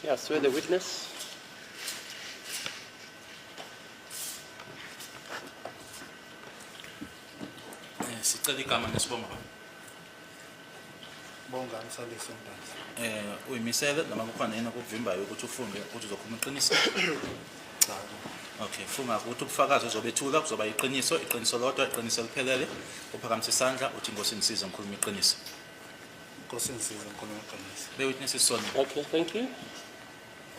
Yeah, swear the witness. Sicela igama nesibongo. Bonga Msandisi Ntanzi. Uyimisele noma kukhona yini okuvimbayo ukuthi ufunde ukuthi uzokhuluma iqiniso? Cha. Okay, funga ukuthi ubufakazi uzobethula kuzoba iqiniso lodwa, iqiniso liphelele. Uphakamise isandla uthi Nkosi ngisize ngikhuluma iqiniso. Nkosi ngisize ngikhuluma iqiniso. Be witness isona. Okay, thank you.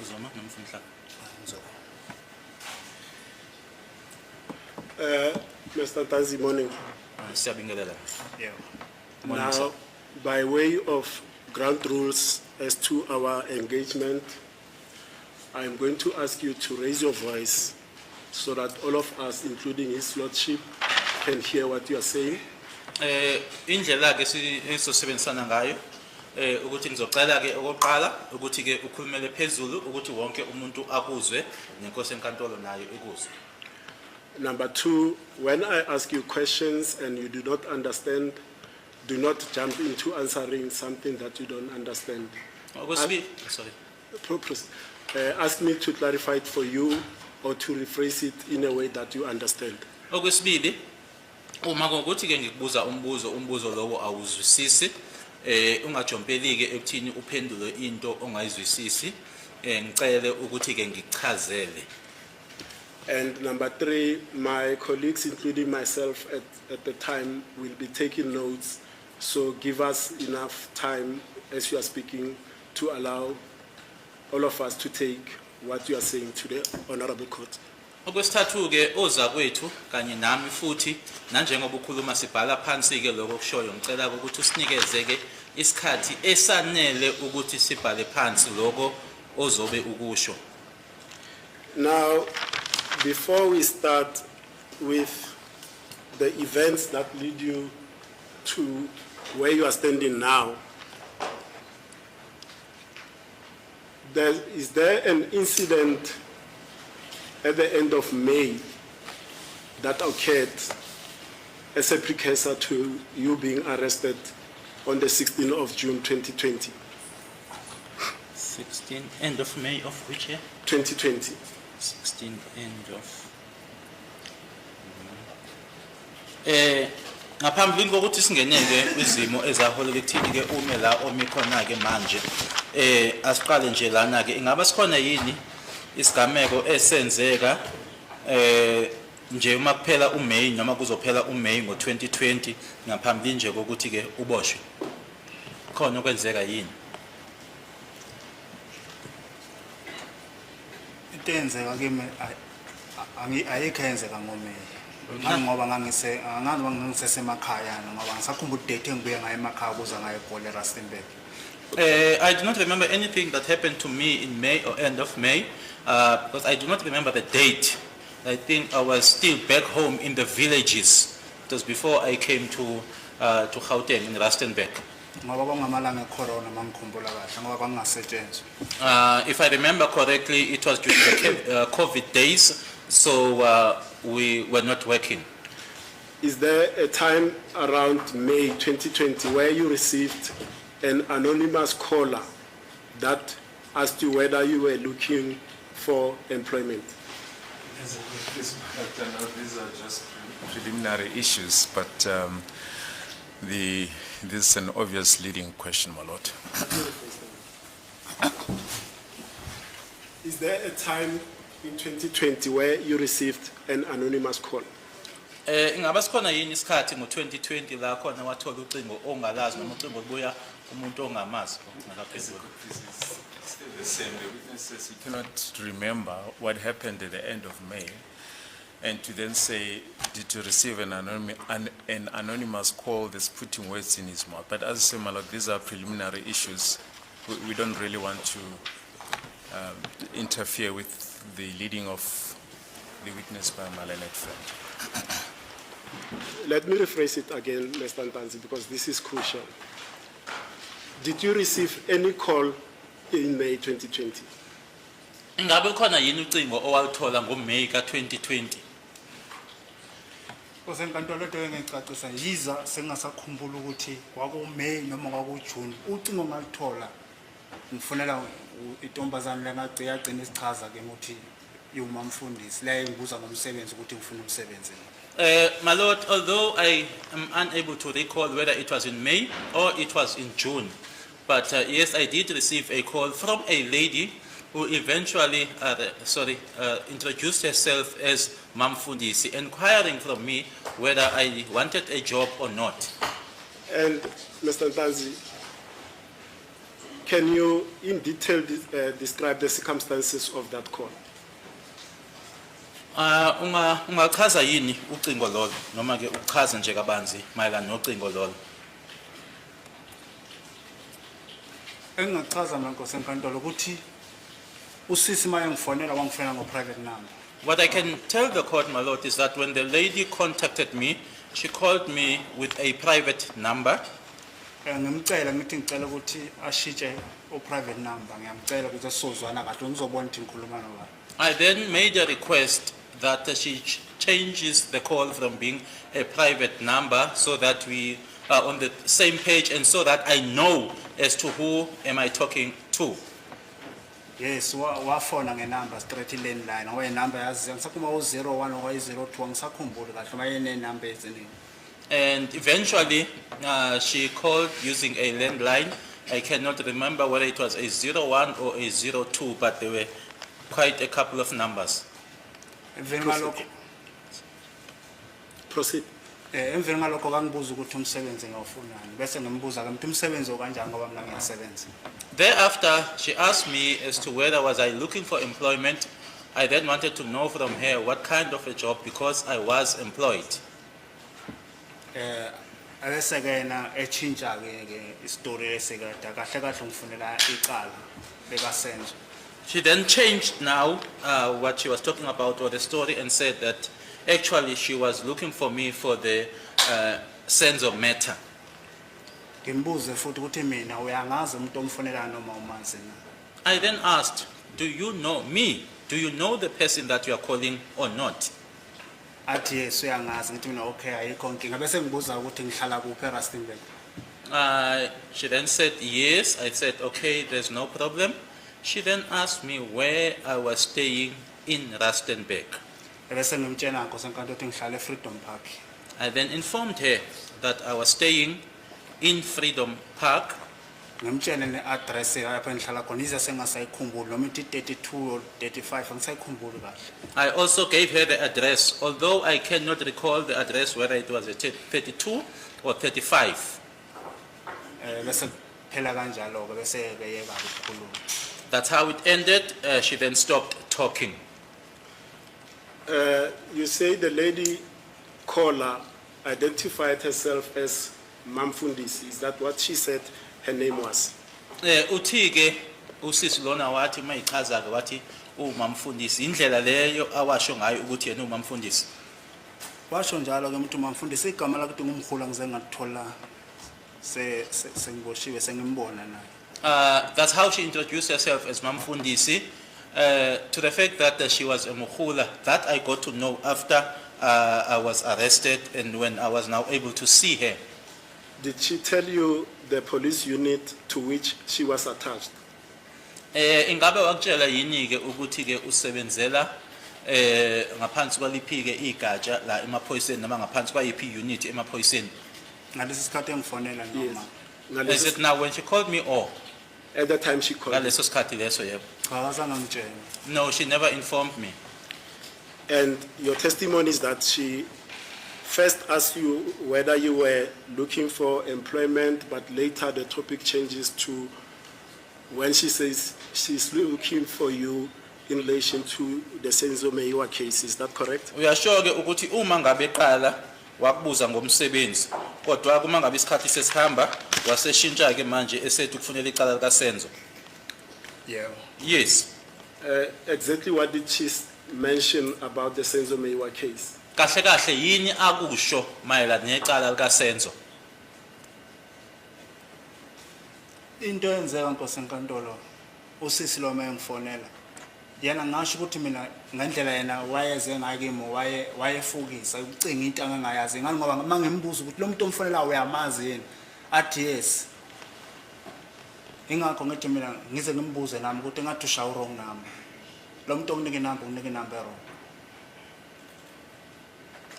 Uzoma nomfundla. Mr. Ntanzi, morning. Siyabingelela. Yeah. Morning, sir. Now, by way of ground rules as to our engagement, I'm going to ask you to raise your voice so that all of us, including His Lordship, can hear what you are saying. Indlela ke esizosebenzisana ngayo ukuthi ngizocela ke okoqala ukuthi ke ukhulumele phezulu ukuthi wonke umuntu akuzwe nenkosi enkantolo nayo ikuzwe. Number two, when I ask you questions and you do not understand, do not jump into answering something that you don't understand. Okwesibili, sorry. Ask me to clarify it for you or to rephrase it in a way that you understand. Okwesibili, uma ngokuthi ke ngikubuza umbuzo lowo awuzwisisi, ungajompeli ke ekuthini uphendule into ongayizwisisi, ngicela ukuthi ke ngichazele. And number three, my colleagues, including myself at the time, will be taking notes. So give us enough time as you are speaking to allow all of us to take what you are saying to the Honorable Court. Okwesithathu ke ozakwethu kanye nami futhi nanjengoba ukhuluma sibhala phansi ke lokho kushoyo ngicela ukuthi usinikeze ke isikhathi esanele ukuthi sibhale phansi lokho ozobe ukusho. Now, before we start with the events that lead you to where you are standing now, is there an incident at the end of May that occurred as a precursor to you being arrested on the 16th of June 2020? 16 end of May of which year? 2020. 16 end of ngaphambi kokuthi singeneke izimo ezaholela ekuthini ke ume la omikhona ke manje asiqale nje lana ke ingaba sikhona yini isigameko esenzeka nje uma kuphela uMay noma kuzophela uMay ngo2020 ngaphambi nje kokuthi ke uboshwe khona okwenzeka yini? Intenzeka kimi ayikho yenzeka ngoMay. Ngoba ngangisesemakhaya ngoba ngisakhumbula date engibuye ngayo emakhaya kuza ngayo eGoli eRustenburg. I do not remember anything that happened to me in May or end of May because I do not remember the date. I think I was still back home in the villages. It was before I came to Gauteng in Rustenburg. Ngoba kwangamalanga ecorona mangikhumbula kahle ngoba kwangasetshenzwa. If I remember correctly, it was during the COVID days, so we were not working. Is there a time around May 2020 where you received an anonymous caller that asked you whether you were looking for employment? These are just preliminary issues, but this is an obvious leading question, my lord. Is there a time in 2020 where you received an anonymous call? Ingaba sikhona yini isikhathi ngo2020 la khona wathola ucingo ongalazi noma ucingo olubuya umuntu ongamazi ngakaphezulu? Still the same. The witnesses, you cannot remember what happened at the end of May, and to then say, did you receive an anonymous call that's putting words in his mouth? But as I say, my lord, these are preliminary issues. We don't really want to interfere with the leading of the witness by my learned friend. Let me rephrase it again, Mr. Ntanzi, because this is crucial. Did you receive any call in May 2020? Ingabe khona yini ucingo owaluthola ngoMay ka2020? Kusenkantolo into engicacisa yiza sengasakhumbula ukuthi kwakuMay noma kwakuJune ucingo ngalithola ngifunela intombazane lengagcina isichaza ke ukuthi iwumamfundisi la engibuza ngomsebenzi ukuthi ngifuna umsebenzi. My Lord, although I am unable to recall whether it was in May or it was in June, but yes, I did receive a call from a lady who eventually introduced herself as Mamfundisi, inquiring from me whether I wanted a job or not. And Mr. Ntanzi, can you in detail describe the circumstances of that call? Ungachaza yini ucingo lolo noma ke uchaza nje kabanzi mayelana nocingo lolo? Engingachaza mina Nkosi enkantolo ukuthi usisi maye ngifonela wangifonela ngo private number. What I can tell the court, my Lord, is that when the lady contacted me, she called me with a private number. Ngimcela ngithi ngicela ukuthi ashitshe o private number ngiyamcela ukuthi sozwana kahle ngizobona ukuthi ngikhuluma nobani. I then made a request that she changes the call from being a private number so that we are on the same page and so that I know as to who am I talking to. Yes, wafona ngenumber straight landline ngoba inumber yazi ngisakhuluma u01 or u02 ngisakhumbula kahle mayene number eziningi. And eventually she called using a landline. I cannot remember whether it was a 01 or a 02, but there were quite a couple of numbers. Emveni ngalokho Proceed. emveni ngalokho kangibuza ukuthi umsebenzi ngiyawufunani bese ngimbuza ke ukuthi umsebenzi okanjani ngoba mina ngiyasebenza. Thereafter, she asked me as to whether was I looking for employment. I then wanted to know from her what kind of a job because I was employed. Bese ke yena echinja ke istory esekade kahle kahle ngifunela iqala bekasenzo. She then changed now what she was talking about or the story and said that actually she was looking for me for the sense of matter. Ngimbuze futhi ukuthi mina uyangazi umuntu omfonela noma umazi na. I then asked, do you know me? Do you know the person that you are calling or not? Athi yes uyangazi ngithi mina okay ayikho inkinga bese ngibuza ukuthi ngihlala kuphi eRustenburg. She then said yes. I said okay, there's no problem. She then asked me where I was staying in Rustenburg. Bese ngimtshela Nkosi enkantolo ukuthi ngihlala eFreedom Park. I then informed her that I was staying in Freedom Park. Ngimtshela neaddress lapha ngihlala khona ize sengasayikhumbuli noma ithi 32 or 35 angisayikhumbuli kahle. I also gave her the address, although I cannot recall the address whether it was a 32 or 35. Bese phela kanjalo ke bese ke yeka ukukhuluma. That's how it ended. She then stopped talking. You say the lady caller identified herself as Mamfundisi. Is that what she said her name was? Uthi ke usisi lona wathi mayichaza ke wathi uMamfundisi indlela leyo awasho ngayo ukuthi yena uMamfundisi. Washo njalo ke umuntu mamfundisi igama lakhe ngumkhulu ngize ngathola sengiboshiwe sengimbona naye. That's how she introduced herself as Mamfundisi. To the fact that she was a Mukhula, that I got to know after I was arrested and when I was now able to see her. Did she tell you the police unit to which she was attached? Ingabe wakutshela yini ke ukuthi ke usebenzela ngaphansi kwaliphi ke igatsha la emaphoyiseni noma ngaphansi kwayiphi unit emaphoyiseni? Ngalesi sikhathi engifonela noma. Is it now when she called me or At the time she called. ngaleso sikhathi leso yebo? Awazange ngitshela. No, she never informed me. And your testimony is that she first asked you whether you were looking for employment, but later the topic changes to when she says she's looking for you in relation to the Senzo Meyiwa case. Is that correct? Uyasho ke ukuthi uma ngabe eqala wakubuza ngomsebenzi kodwa kuma ngabe isikhathi sesihamba waseshintsha ke manje esethi kufunela icala lika Senzo. Yeah. Yes. Exactly what did she mention about the Senzo Meyiwa case? Kahle kahle yini akusho mayelana necala lika Senzo? Into yenzeka Nkosi enkantolo usisi lo mayengifonela. Yena ngasho ukuthi mina ngendlela yena wayeze ngakimo wayefukisa ucinga into angayazi ngani ngoba mangimbuza ukuthi lo muntu omfonela uyamazi yini athi yes ingakho ngithi mina ngize ngimbuze nami ukuthi ngathi ushaye wrong number lo muntu onginike inamba unginike inamba wrong.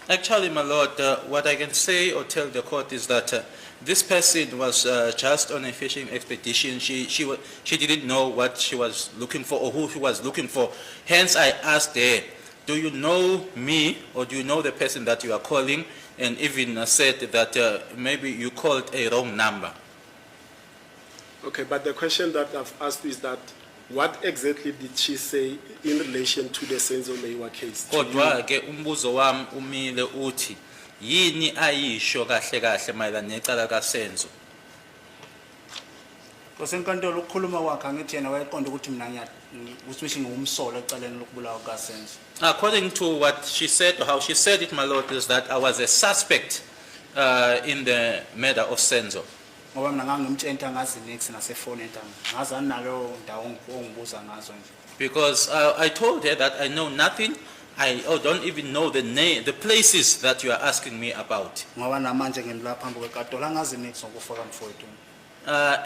Actually, my lord, what I can say or tell the court is that this person was just on a fishing expedition. She didn't know what she was looking for or who she was looking for. Hence, I asked her, do you know me or do you know the person that you are calling? And even said that maybe you called a wrong number. Okay, but the question that I've asked is that what exactly did she say in relation to the Senzo Meyiwa case? to you? Kodwa ke umbuzo wami umile uthi yini ayisho kahle kahle mayelana necala kaSenzo. Kosenkantolo ukukhuluma kwakhe angithi yena wayeqonda ukuthi mina usithi ngumsolo ecaleni lokubulawa kaSenzo. According to what she said, or how she said it, my lord, is that I was a suspect in the murder of Senzo. Ngoba mina ngangimtshenta ngazi next nasefone entanga. Ngazani nalo ndawo ongibuza ngazo nje. Because I told her that I know nothing. I don't even know the name, the places that you are asking me about. Ngoba namanje ngimla phambi kwekatola ngazi next ngokufa kamfowethu.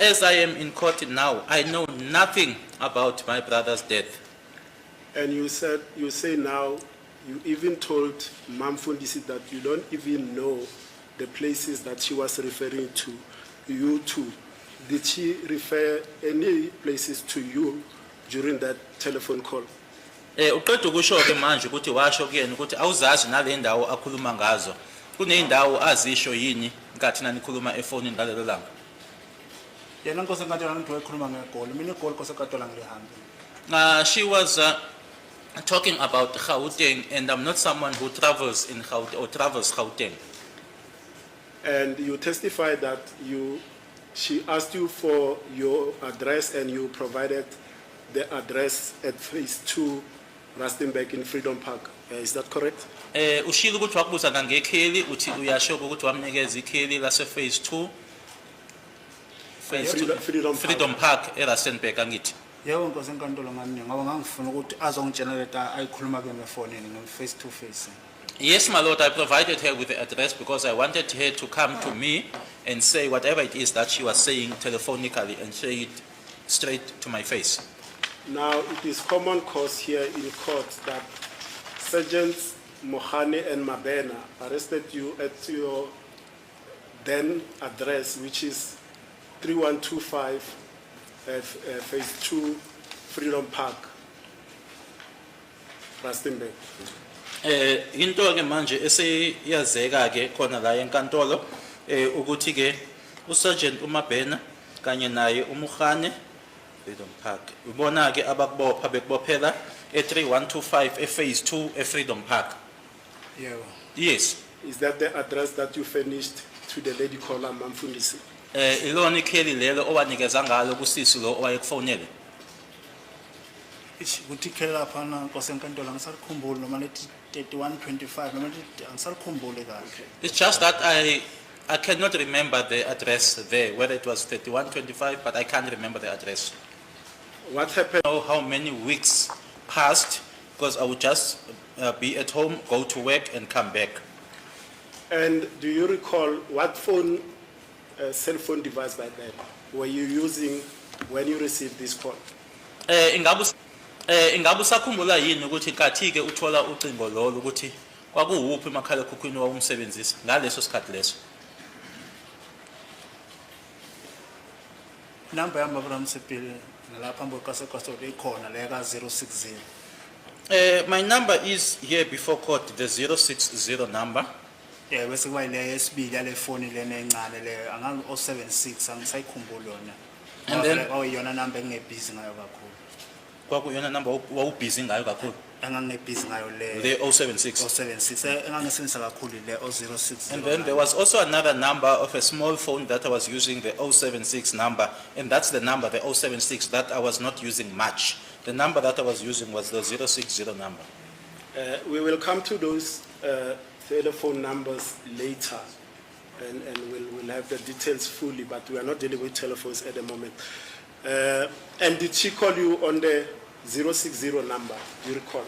As I am in court now, I know nothing about my brother's death. And you say now, you even told Mamfundisi that you don't even know the places that she was referring to, you to. Did she refer any places to you during that telephone call? Uqeda ukusho ke manje ukuthi washo kuyena ukuthi awuzazi nale ndawo akhuluma ngazo. Kuneyindawo azisho yini nkathi nanikhuluma efonini ngalelo langa. Yena nkosenkantolo ngithi wayekhuluma ngegoli. Mina igoli nkosenkantolo ngilihambe. She was talking about Gauteng, and I'm not someone who travels in Gauteng or travels Gauteng. And you testified that she asked you for your address and you provided the address at phase 2 Rustenburg in Freedom Park. Is that correct? Ushilo ukuthi wakubuza ngekheli uthi uyasho ukuthi wamnikeza ikheli lase phase 2 Freedom Park eRustenburg angithi. Yebo nkosenkantolo ngami ngoba ngangifuna ukuthi azongitshela leta ayikhuluma ke ngefonini ngem face to face. Yes, my lord, I provided her with the address because I wanted her to come to me and say whatever it is that she was saying telephonically and say it straight to my face. Now, it is common cause here in court that Sergeants Mohane and Mabena arrested you at your then address, which is 3125 phase 2 Freedom Park, Rustenburg. Into ke manje esiyazeka ke khona la enkantolo ukuthi ke uSergeant uMabena kanye naye uMukhane Freedom Park ubona ke abakubopha bekubophela e3125 phase 2 Freedom Park. Yebo. Yes. Is that the address that you furnished to the lady caller Mamfundisi? Ilona ikheli lelo owanikeza ngalo kusisi lo owayekufonele. Ukuthi ikheli lapha na nkosenkantolo ngisakukhumbula noma lethi 3125 noma lethi angisakukhumbule kahle. It's just that I cannot remember the address there, whether it was 3125, but I can't remember the address. What happened? I don't know how many weeks passed because I would just be at home, go to work and come back. And do you recall what phone, cell phone device by then were you using when you received this call? Ingabe usakhumbula yini ukuthi kathi ke uthola ucingo lolo ukuthi kwakuwuphi emakhala ekhukhwini wawumsebenzisa ngaleso sikhathi leso? Number yami Abraham Sepile nalapha ngokwaseKwaSoto ikhona le ka 060. My number is here before court, the 060 number. Yeah, bese kuba ile yesibili yale phone lena encane le angazi 076 angisayikhumbula yona. And then awuyona number engebhizi ngayo kakhulu. kwakuyona number wawubhizi ngayo kakhulu. Engangebhizi ngayo le The 076. 076 engangisebenzisa kakhulu le 060. And then there was also another number of a small phone that I was using, the 076 number, and that's the number, the 076, that I was not using much. The number that I was using was the 060 number. We will come to those telephone numbers later, and we'll have the details fully, but we are not dealing with telephones at the moment. And did she call you on the 060 number, do you recall?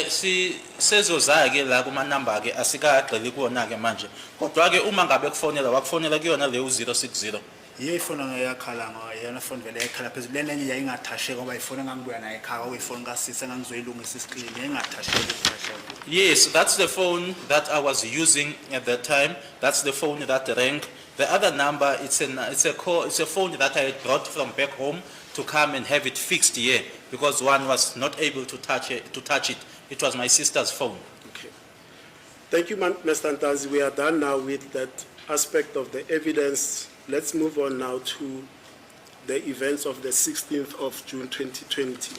Si sezoza ke la kuma number ke asikagxili kuona ke manje. Kodwa ke uma ngabe kufonela wakufonela kuyona le 060. yiyo ifoni ngayakhala ngayona phone vele yakhala phezulu lena enye yayingathasheki ngoba ifoni engangibuya nayo ekhaya okuyifoni kasisi engangizoyilungisa iscreen yayingathasheki ithasheki. Yes, that's the phone that I was using at that time. That's the phone that rang. The other number, it's a phone that I had brought from back home to come and have it fixed here because one was not able to touch it. It was my sister's phone. Okay. Thank you, Mr. Ntanzi. We are done now with that aspect of the evidence. Let's move on now to the events of the 16th of June 2020.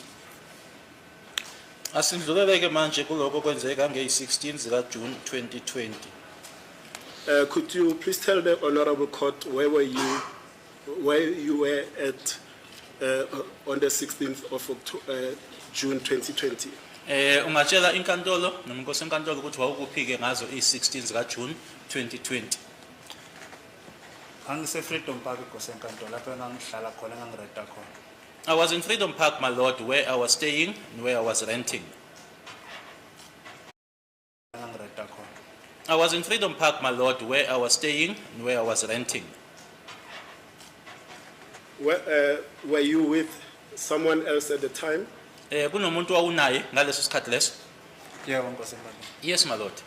Asindluleleke manje kuloko kwenzeka nge-16 zika June 2020. Could you please tell the Honorable Court where you were at on the 16th of June 2020? Ungatshela inkantolo noma inkosi enkantolo ukuthi wawukuphike ngazo i-16 zika June 2020. Angise Freedom Park eGosenkantolo lapho engangihlala khona engangirenta khona. I was in Freedom Park, my lord, where I was staying and where I was renting. Engangirenta khona. I was in Freedom Park, my lord, where I was staying and where I was renting. Were you with someone else at the time? Kunomuntu wawunaye ngaleso sikhathi leso? Yebo Nkosenkantolo. Yes, my lord.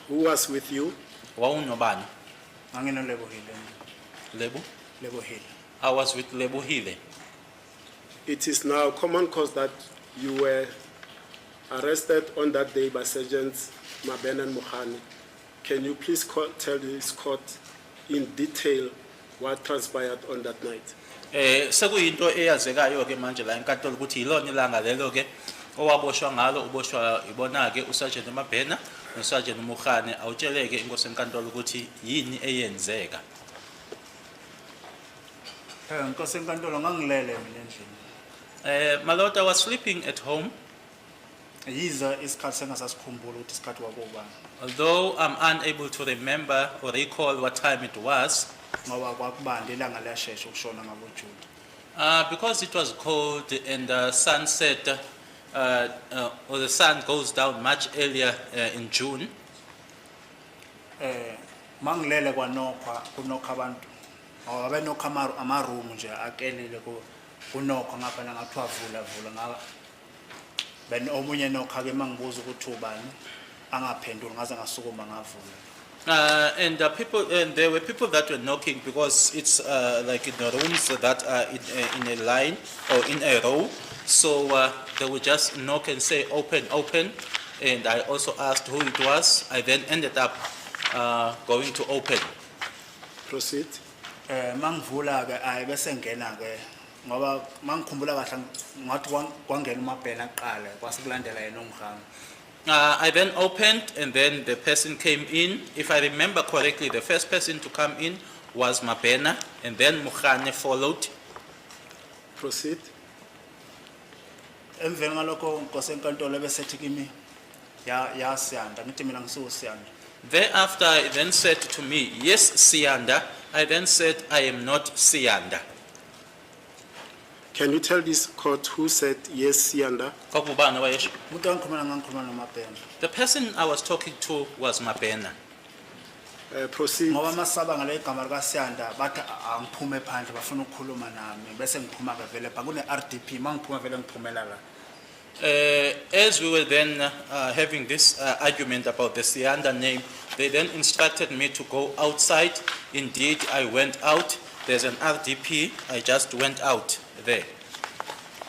Who was with you? Wawunobani? Nganginolebohile. Lebohile. I was with Lebohile. It is now common cause that you were arrested on that day by Sergeants Mabena and Mohani. Can you please tell this court in detail what transpired on that night? Sekuyinto eyazekayo ke manje la enkantolo ukuthi yilona ilanga lelo ke owaboshwa ngalo uboshwa ibona ke uSergeant Mabena noSergeant Mohani awutsheleke inkosi enkantolo ukuthi yini eyenzeka. Nkosenkantolo ngangilele mina endlini. My lord, I was sleeping at home. Yiza isikhathi sengasasikhumbula ukuthi isikhathi wakubani. Although I'm unable to remember or recall what time it was, Ngoba kwakubanda ilanga liyashesha ukushona ngaboJuda. because it was cold and the sunset, or the sun goes down much earlier in June. Mangilele kwanokha kunokha abantu. Ngoba benokha ama-room nje akelile kunokho ngapha ngathiwa vula ngaba ben omunye nokha ke mangibuza ukuthi ubani angaphenduli ngaze ngasukuma ngavula. And there were people that were knocking because it's like in the rooms that are in a line or in a row. So they would just knock and say, open, open. And I also asked who it was. I then ended up going to open. Proceed. Mangivula ke ayi bese ngena ke ngoba mangikhumbula kahle ngathi kwangena uMabhena aqala kwasikulandela yena uMhanga. I then opened and then the person came in. If I remember correctly, the first person to come in was Mabena and then Mohane followed. Proceed. Emveni ngalokho Nkosenkantolo besethi kimi ya Siyanda ngithi mina ngisuSiyanda. Thereafter, I then said to me, yes, Siyanda. I then said, I am not Siyanda. Can you tell this court who said yes, Sianda? Kokubani wayesho? Umuntu ngikhuluma noMabhena. The person I was talking to was Mabena. Proceed. Ngoba masaba ngale igama likaSiyanda bathi angiphume phandle bafuna ukukhuluma nami bese ngiphuma ke vele pha kune RDP mangiphuma vele ngiphumela la. As we were then having this argument about the Siyanda name, they then instructed me to go outside. Indeed, I went out. There's an RDP. I just went out there.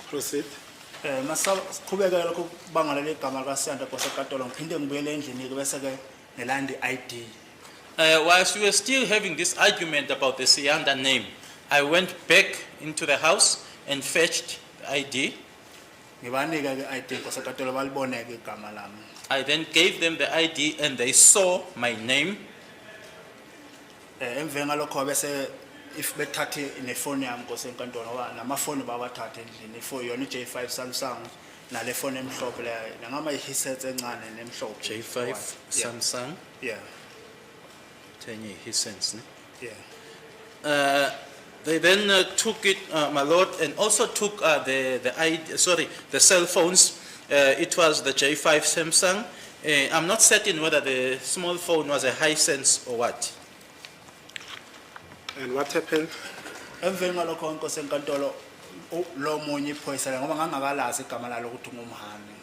Proceed. Masaba siqhubeka lokho kubanga leli igama likaSiyanda Nkosenkantolo ngiphinde ngibuyele endlini ke bese ke nelandi ID. Whilst we were still having this argument about the Siyanda name, I went back into the house and fetched the ID. Ngibanika ke ID Nkosenkantolo balibone ke igama lami. I then gave them the ID and they saw my name. Emveni ngalokho bese if bethathe nefoni yami Nkosenkantolo ngoba namafoni bawathatha endlini ifoni yona iJ5 Samsung nale phone emhlophe la ngama i-headset encane nemhlophe. J5 Yeah. Samsung. Yeah. 10 years since. Yeah. They then took it, my lord, and also took the cell phones. It was the J5 Samsung. I'm not certain whether the small phone was a Hisense or what. And what happened? Emveni ngalokho inkosi enkantolo lo munye iphoyisa le ngoba ngangakalazi igama lalo ukuthi ngumhani.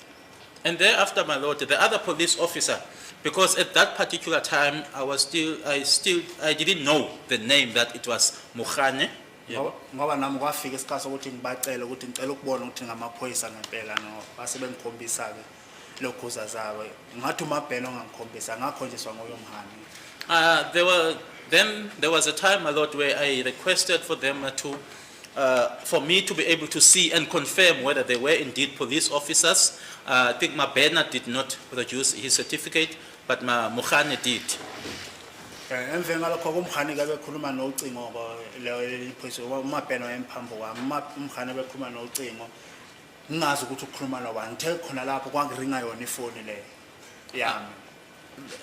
And thereafter, my lord, the other police officer, because at that particular time I didn't know the name that it was Mukhane. Ngoba nami kwafika isikhathi sokuthi ngibacela ukuthi ngicela ukubona ukuthi ngamaphoyisa ngempela no base bengikhombisa ke lokhuza zawo ngathi uMabhena ongangikhombisa ngakhonjiswa ngoyo mhani. There was a time, my lord, where I requested for them for me to be able to see and confirm whether they were indeed police officers. I think Mabhena did not produce his certificate, but Mukhane did. Emveni ngalokho kumhani ke bekhuluma nocingo le iphoyisa uMabhena wayemphambo kwami umhani bekhuluma nocingo ngingazi ukuthi ukukhuluma nobani ngithe khona lapho kwangiringa yona ifoni le yami.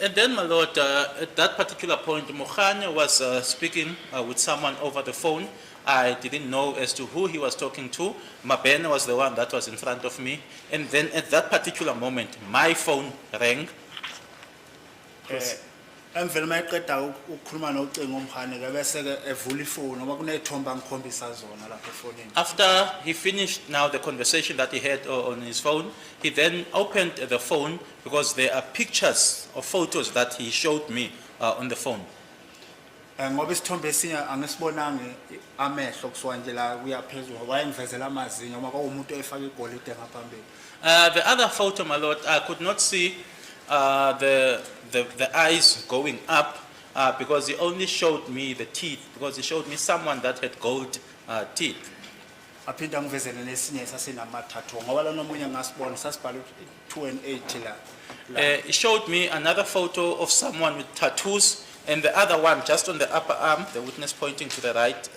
And then, my lord, at that particular point, Mukhane was speaking with someone over the phone. I didn't know as to who he was talking to. Mabhena was the one that was in front of me. And then at that particular moment, my phone rang. Emveni mayiqeda ukukhuluma nocingo umhani ke bese ke evula ifoni ngoba kunezithombe angikhombisa zona lapha efonini. After he finished now the conversation that he had on his phone, he then opened the phone because there are pictures or photos that he showed me on the phone. Ngoba isithombe esinye angisibonanga amehlo kusuka nje la kuyaphezulu wayengivezela amazinyo ngoba kwaumuntu efaka igolide ngaphambili. The other photo, my lord, I could not see the eyes going up because he only showed me the teeth, because he showed me someone that had gold teeth. Aphinda ngivezele nesinye sasinamathatu ngoba la nomunye ngasibona sasibhala 2 and 8 la. He showed me another photo of someone with tattoos, and the other one just on the upper arm, the witness pointing to the right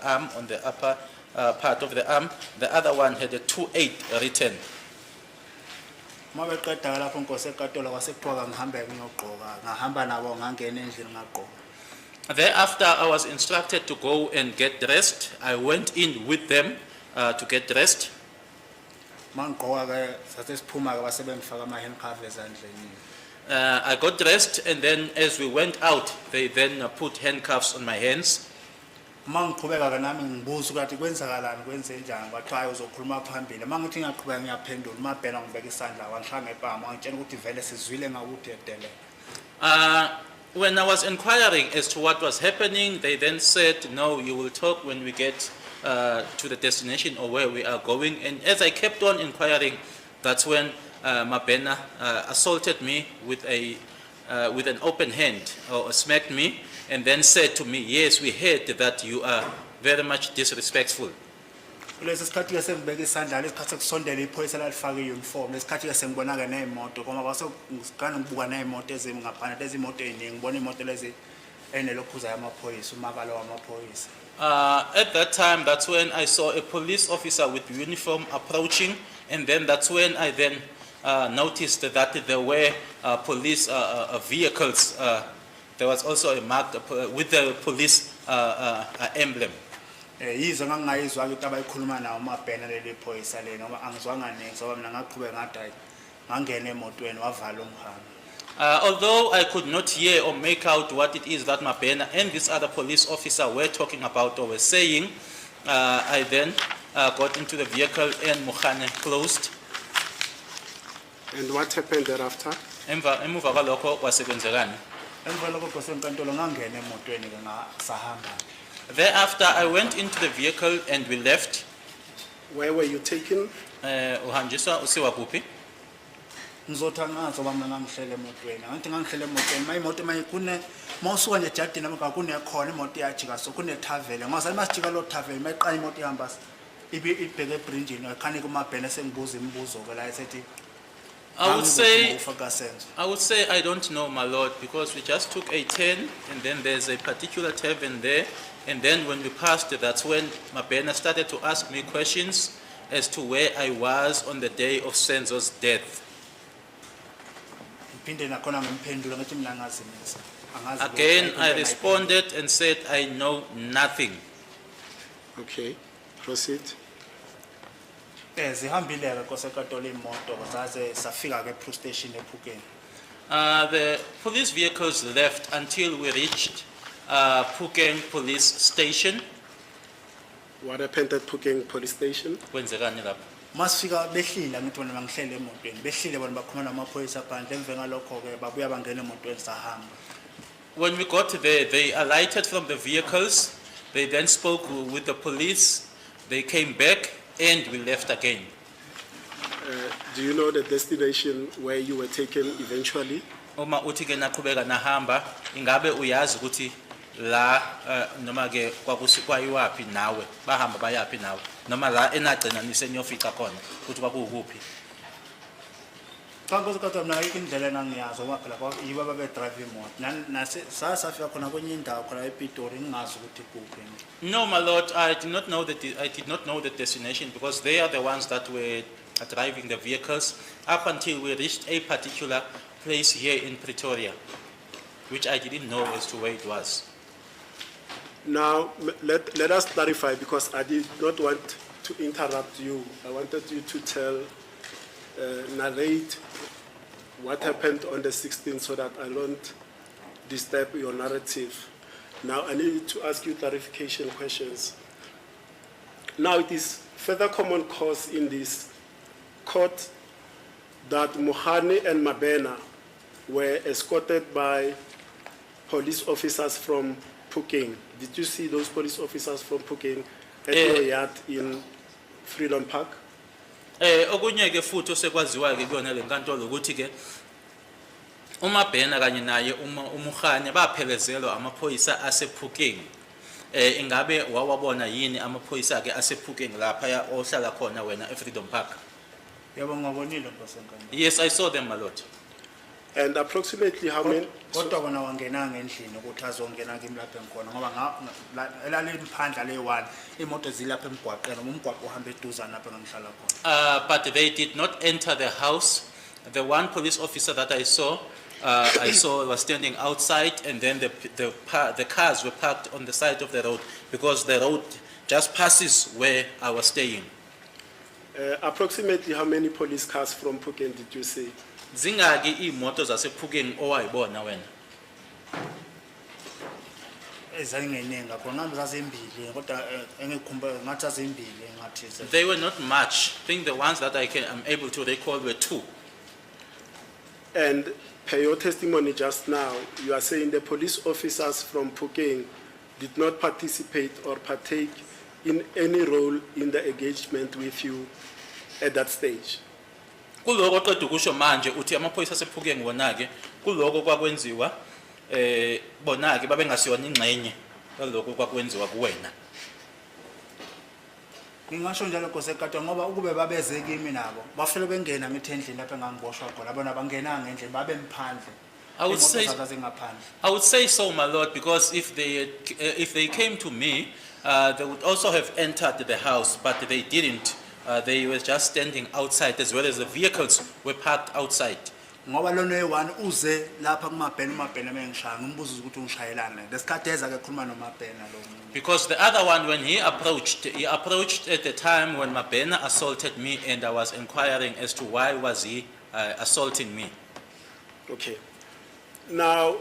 arm on the upper part of the arm. The other one had a 2-8 written. Mabeqeda lapho inkosi enkantolo kwasekuthiwa ngihambe ngiyogqoka ngahamba nabo ngangena endlini ngagqoka. Thereafter, I was instructed to go and get dressed. I went in with them to get dressed. Mangigqoka ke sathe siphuma ke base bengifaka ama handcuffs ezandleni. I got dressed, and then as we went out, they then put handcuffs on my hands. Mangiqhubeka ke nami ngibuza ukuthi kwenzakalani kwenze njani bathiwa hayi uzokhuluma phambili. Mangithi ngiyaqhubeka ngiyaphendula uMabhena ngibeka isandla wangishaya ngepama wangitshela ukuthi vele sizwile ngakuthi edele. When I was inquiring as to what was happening, they then said, no, you will talk when we get to the destination or where we are going. And as I kept on inquiring, that's when Mabhena assaulted me with an open hand, or smacked me, and then said to me, yes, we heard that you are very much disrespectful. Kulesi sikhathi ke sengibeka isandla lesikhathi kusondela iphoyisa lalifaka iuniform lesikhathi ke sengibona ke nezimoto ngoba kwase ngisikana ngibuka nezimoto ezimi ngaphandle lezi imoto eziningi ngibona imoto lezi enelokhuza yamaphoyisa umakalo wamaphoyisa. At that time, that's when I saw a police officer with uniform approaching, and then that's when I then noticed that there were police vehicles. There was also a mark with the police emblem. Yizo ngangayizwa ukuthi abayikhuluma nawo uMabhena leli phoyisa lena ngoba angizwanga nini ngoba mina ngaqhubeka ngathi ngangena emotweni wavala umhamba. Although I could not hear or make out what it is that Mabhena and this other police officer were talking about or were saying, I then got into the vehicle and Mukhane closed. And what happened thereafter? Emuva kwalokho kwasekwenzekani? Emva lokho inkosi enkantolo ngangena emotweni ke ngasahamba. Thereafter, I went into the vehicle and we left. Where were you taken? Uhanjiswa usiwa kuphi? Ngizothi angazi ngoba mina ngangihlele emotweni. Angithi ngangihlele emotweni mayimoto mayikune mawusuka nje ejardini amaka kunekhona imoto iyajika so kunethavele. Ngazali masijika lo thavele mayiqala imoto ihamba ibheke ebridgini ekhani kuMabhena sengibuza imibuzo ke la esethi I would say I don't know, my lord, because we just took a turn and then there's a particular tavern there, and then when we passed, that's when Mabhena started to ask me questions as to where I was on the day of Senzo's death. Again, I responded and said I know nothing. Okay, proceed. Zihambile ke inkosi enkantolo imoto zaze safika ke police station ePhukeni. The police vehicles left until we reached Phukeng police station. what happened at Pukeng Police Station. kwenzekani lapho. Masifika behlile ngithi bona mangihlele emotweni. Behlile bona bakhuluma namaphoyisa phandle emva ngalokho ke babuya bangena emotweni sahamba. When we got there, they alighted from the vehicles. They then spoke with the police. They came back and we left again. Do you know the destination where you were taken eventually? Uma uthi ke naqhubeka nahamba, ingabe uyazi ukuthi la noma ke kwayiwapi nawe, bahamba bayapi nawe, noma la enagcina nisenyofica khona, ukuthi kwakukuphi. Xa kusikhathi mina ayikho indlela enangiyazi ngoba phela yibo ababe-drive imoto. Sasafika khona kwenye indawo khona ePitori ngingazi ukuthi kuphi. No, my lord, I did not know the destination because they are the ones that were driving the vehicles up until we reached a particular place here in Pretoria, which I didn't know as to where it was. Now, let us clarify, because I did not want to interrupt you. I wanted you to tell, narrate what happened on the 16th so that I don't disturb your narrative. Now, I need to ask you clarification questions. Now, it is further common cause in this court that Mohani and Mabena were escorted by police officers from Pukeng. Did you see those police officers from Pukeng at your yard in Freedom Park? Okunye ke futhi osekwaziwa ke kuyona lenkantolo ukuthi ke uMabhena kanye naye uMukhanya baphelezelwa amaphoyisa asePhukeng. Ingabe wawabona yini amaphoyisa ke asePhukeng lapha ohlala khona wena eFreedom Park? Yebo ngabonile Nkosenkandolo. Yes, I saw them, my lord. And approximately how many? Kodwa bona wangenanga endlini ukuthi azongena kimi lapha engikhona ngoba elalephandla le1 imoto zilapha emgwaqeni umgwaqo uhamba eduzana lapha ngihlala khona. But they did not enter the house. The one police officer that I saw was standing outside, and then the cars were parked on the side of the road because the road just passes where I was staying. Approximately how many police cars from Pukeng did you see? Zingaki imoto zasePhukeng owayibona wena? Ezazingeningi kakhulu nami zazimbili kodwa engikhumbula ngathi zazimbili ngathi. They were not much. I think the ones that I'm able to recall were 2. And per your testimony just now, you are saying the police officers from Pukeng did not participate or partake in any role in the engagement with you at that stage. Kuloko qeda ukusho manje uthi amaphoyisa asePhukeng wona ke kuloko kwakwenziwa bona ke babengasiona ingxenye lokho kwakwenziwa kuwena. Ngingasho njalo Nkosenkandolo ngoba ukube babeze kimi nabo bafele bengena ngithi endlini lapha engangiboshwa khona bona bangenanga endlini babe emphandle. I would say so, my lord, because if they came to me, they would also have entered the house, but they didn't. They were just standing outside, as well as the vehicles were parked outside. Ngoba lona eyi1 uze lapha kuMabhena mengishaya ngimbuza ukuthi ungishayelana lesikhathi eza ke khuluma noMabhena lo. Because the other one, when he approached at the time when Mabhena assaulted me, and I was inquiring as to why was he assaulting me. Okay. Now,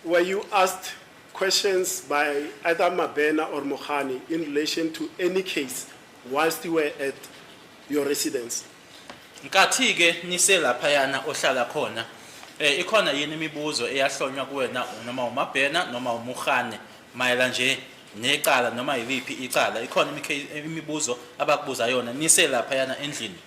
were you asked questions by either Mabhena or Mohani in relation to any case whilst you were at your residence? Nkathi ke nise lapha yana ohlala khona ikhona yini imibuzo eyahlonywa kuwena noma uMabhena noma uMukhane mayela nje necala noma yiliphi icala ikhona imibuzo abakubuza yona nise lapha yana endlini?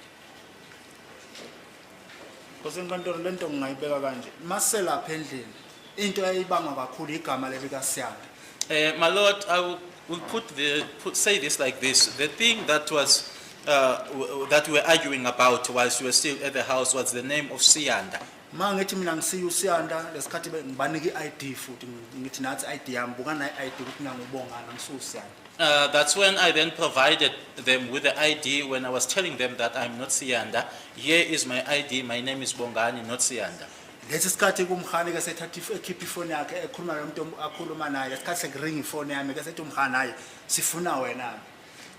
Nkosenkandolo lento ngingayibeka kanje mase lapha endlini into eyibanga kakhulu igama lebika Siyanda. My lord, I will say this like this. The thing that was that we were arguing about whilst we were still at the house was the name of Siyanda. Mangithi mina ngisiya uSiyanda lesikhathi ngibanike iID futhi ngithi nathi iID yami buka na iID ukuthi mina ngubongana ngisuSiyanda. That's when I then provided them with the ID when I was telling them that I'm not Siyanda. Here is my ID, my name is Bongani, not Siyanda. Lesi sikhathi kuMkhani ke sethatha ekhipha ifoni yakhe ekhuluma nomuntu akhuluma naye lesikhathi sekuringa ifoni yami ke sethi uMkhani hayi sifuna wena.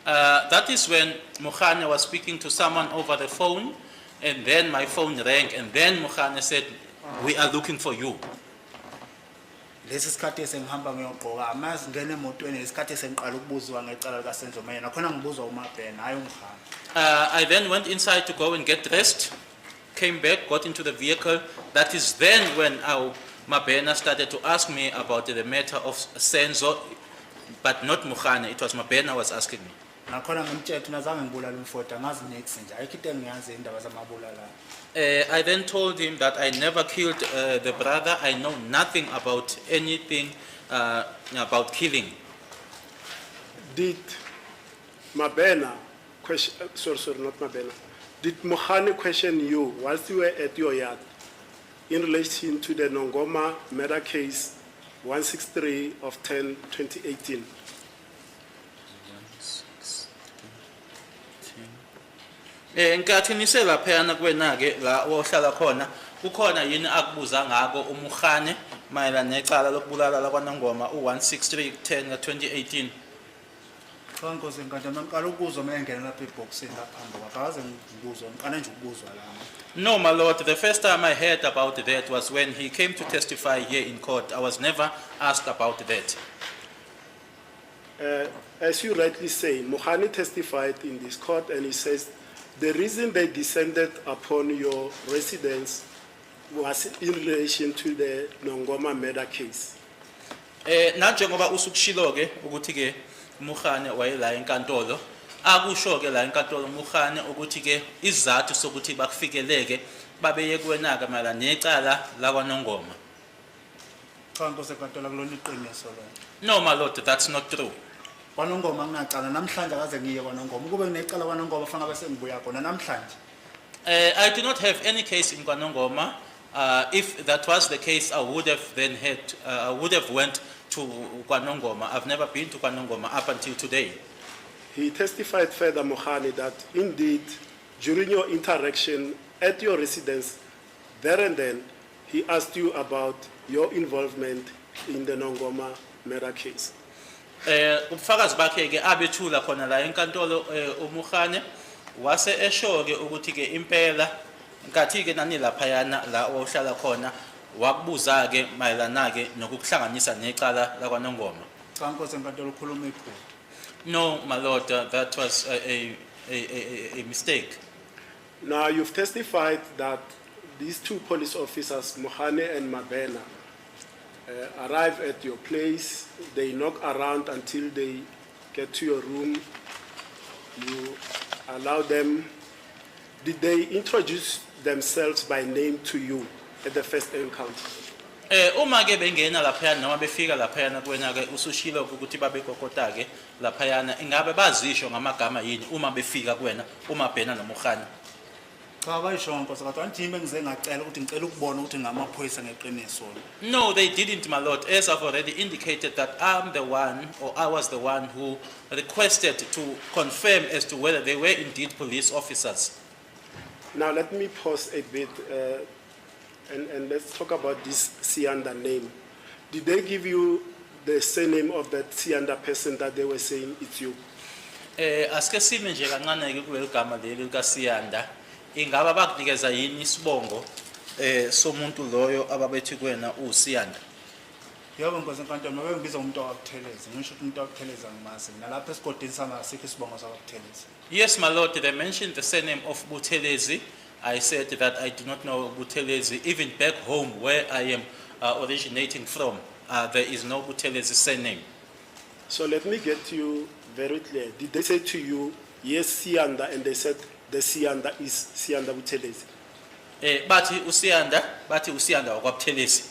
That is when Mukhane was speaking to someone over the phone, and then my phone rang, and then Mukhane said, "We are looking for you." lesi sikhathi esengihamba ngiyogqoka amazi ngene emotweni lesikhathi esengiqala ukubuzwa ngecala likaSenzo Meyer nakhona ngibuzwa uMabhena hayi uMkhana. I then went inside to go and get dressed, came back, got into the vehicle. That is then when Mabena started to ask me about the matter of Senzo, but not Mukhane. It was Mabena was asking me. Nakhona ngimtshela ukuthi nazange ngibulala umfoti angazi next nje ayikho into engiyazi indaba zamabulala. I then told him that I never killed the brother. I know nothing about anything about killing. Did Mabena question, sorry, not Mabena. Did Mohane question you whilst you were at your yard in relation to the Nongoma murder case 163 of 10/2018? Nkathi nise laphayana kuwena ke la ohlala khona kukhona yini akubuza ngako uMukhane mayelana necala lokubulala lakwaNongoma u163 10 2018? Cha Nkosi enkantolo ngiqala ukuzwa uma engena lapha eboxini laphambi kwakhe akaze ngibuzwa ngiqale nje ukubuzwa la. No, my lord, the first time I heard about that was when he came to testify here in court. I was never asked about that. As you rightly say, Mohane testified in this court and he says the reason they descended upon your residence was in relation to the Nongoma murder case. Nanjengoba usukushilo ke ukuthi ke Mukhane wayela enkantolo akusho ke la enkantolo Mukhane ukuthi ke izathu sokuthi bakufikeleke babeye kuwenaka mala necala la kwaNongoma. Cha Nkosi enkantolo kulona iqiniso lo. No, my lord, that's not true. KwaNongoma nginacala namhlanje akaze ngiye KwaNongoma kube kunecala KwaNongoma fanele bese ngibuya khona namhlanje. I do not have any case in KwaNongoma. If that was the case, I would have then went to KwaNongoma. I've never been to KwaNongoma up until today. He testified further, Mohane, that indeed during your interaction at your residence, there and then, he asked you about your involvement in the Nongoma murder case. Ubufakazi bakhe ke abethula khona la enkantolo uMukhane wase esho ke ukuthi ke impela nkathi ke nani laphayana la ohlala khona wakubuza ke mayelana ke nokuhlanganisa necala la kwaNongoma. Cha Nkosi enkantolo ukhuluma iphutha. No, my lord, that was a mistake. Now, you've testified that these two police officers, Mohane and Mabena, arrive at your place. They knock around until they get to your room. You allow them. Did they introduce themselves by name to you at the first encounter? Uma ke bengena laphayana noma befika laphayana kuwena ke usushilo ukuthi babekokota ke laphayana ingabe bazisho ngamagama yini uma befika kuwena uMabhena noMukhane? Cha bayisho Nkosi kodwa nje bengize ngacela ukuthi ngicela ukubona ukuthi ngamaphoyisa ngeqiniso. No, they didn't, my lord. As I've already indicated that I was the one who requested to confirm as to whether they were indeed police officers. Now, let me pause a bit and let's talk about this Sianda name. Did they give you the surname of that Sianda person that they were saying it's you? Asike sime nje kancane ke kuleli gama leli likaSiyanda. Ingaba bakunikeza yini isibongo somuntu loyo ababethi kuwena uSiyanda? Yebo Nkosi enkantolo ngoba ngibiza umuntu wakutheleza ngisho ukuthi umuntu wakutheleza ngimazi nalapha esigodini sama asikho isibongo sakutheleza. Yes, my lord, they mentioned the surname of Buthelezi. I said that I do not know Buthelezi. Even back home where I am originating from, there is no Buthelezi surname. So let me get you very clear. Did they say to you, yes, Sianda, and they said the Sianda is Sianda Buthelezi? Bathi uSiyanda wakwaButhelezi.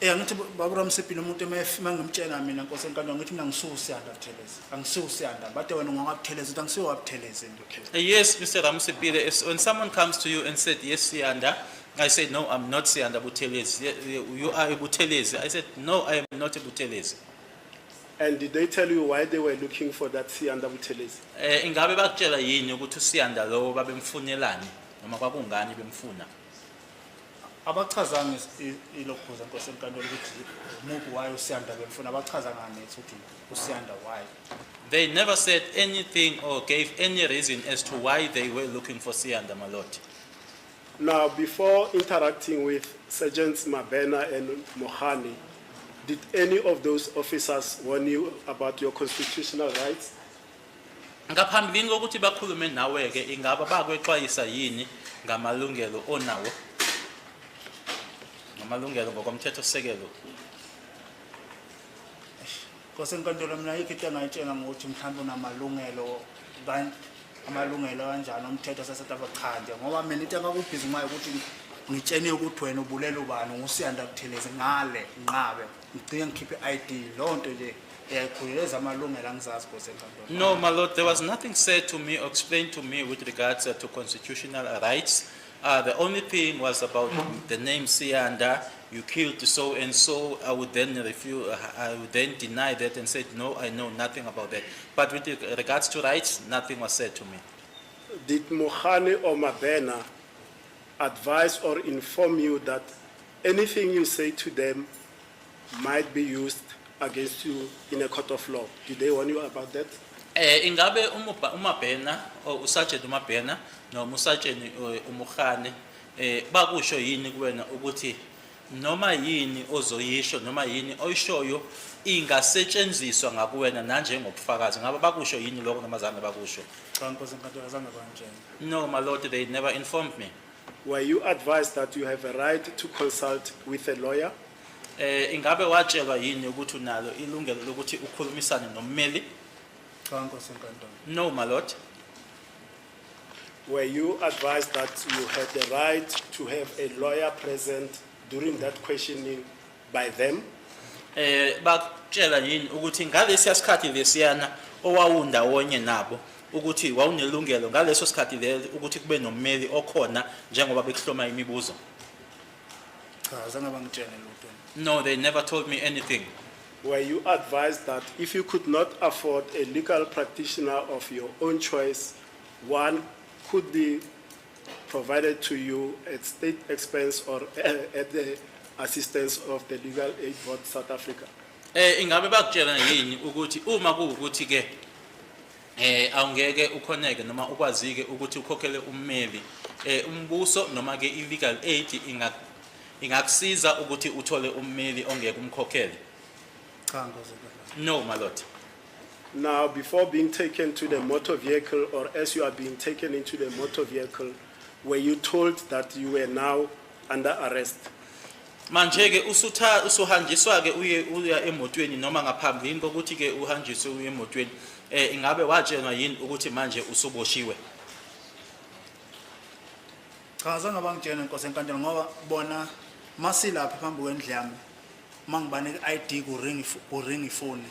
Ngithi babura Msipini umuntu emangimtshela mina Nkosi enkantolo ngithi mina ngisuSiyanda Buthelezi. AngisuSiyanda bathe wena ungwabuthelezi uthi angisiwo wabuthelezi. Yes, Mr. Ramusipile, when someone comes to you and said, yes, Siyanda, I said, no, I'm not Siyanda Buthelezi. You are a Buthelezi. I said, no, I am not a Buthelezi. And did they tell you why they were looking for that Sianda Buthelezi? Ingabe bakutshela yini ukuthi uSiyanda lo babemfunelani noma kwakungani bemfuna? Abachazanga ilokhuza Nkosi enkantolo ukuthi umuntu wayo uSiyanda bemfuna abachazanga nethi ukuthi uSiyanda why. They never said anything or gave any reason as to why they were looking for Siyanda, my lord. Now, before interacting with Sergeants Mabena and Mohane, Did any of those officers warn you about your constitutional rights? Ngaphambilini kokuthi bakhulume nawe ke ingaba bakwexwayisa yini ngamalungelo onawo? Ngamalungelo ngokomthetho sisekelo. Nkosi enkantolo mina yikho into engayitshela ngokuthi mhlawumbe unamalungelo amalungelo kanjani umthetho saseta abakhanje ngoba mina into engakubhizi ngayo ukuthi ngitshene ukuthi wena ubulela ubani ngusiyanda kutheleze ngale nqabe ngicike ngikhiphe ID lo nto nje eyakhuleleza amalungelo angizazi nkosi enkantolo. No, my lord, there was nothing said to me or explained to me with regards to constitutional rights. The only thing was about the name Sianda. You killed so and so. I would then refuse. I would then deny that and said no. I know nothing about that. But with regards to rights, nothing was said to me. Did Mohane or Mabena advise or inform you that anything you say to them might be used against you in a court of law? Did they warn you about that? Ingabe uMabena or uSergeant uMabena no uSergeant uMokhane bakusho yini kuwena ukuthi noma yini ozoyisho noma yini oyishoyo ingasetshenziswa ngakuwena nanje ngobufakazi ngabe bakusho yini lokho namazange bakusho? Cha nkosi enkantolo azange bangitshela. No, my lord, they never informed me. Were you advised that you have a right to consult with a lawyer? Ingabe watshelwa yini ukuthi unalo ilungelo lokuthi ukhulumisane nommeli? Cha nkosi enkantolo. No, my lord. Were you advised that you had the right to have a lawyer present during that questioning by them? Bakutshela yini ukuthi ngalesi sikhathi lesiyana owawundawonye nabo ukuthi wawunelungelo ngaleso sikhathi le ukuthi kube nommeli okhona njengoba bekuhloma imibuzo? Cha azange bangitshele lutho. No, they never told me anything. Were you advised that if you could not afford a legal practitioner of your own choice, one could be provided to you at state expense or at the assistance of the Legal Aid Board South Africa? Ingabe bakutshela yini ukuthi uma kuukuthi ke awungeke ukhoneke noma ukwazike ukuthi ukhokhele ummeli umbuso noma ke illegal aid ingakusiza ukuthi uthole ummeli ongeke umkhokhele? Cha nkosi enkantolo. No, my lord. Now, before being taken to the motor vehicle or as you are being taken into the motor vehicle, were you told that you were now under arrest? Manje ke usuhanjiswa ke uya emotweni noma ngaphambilini kokuthi ke uhanjiswe uye emotweni ingabe watshelwa yini ukuthi manje usuboshiwe? Cha azange bangitshele nkosi enkantolo ngoba bona masilapha phambi kwendlami mangibane ID ku ring phone.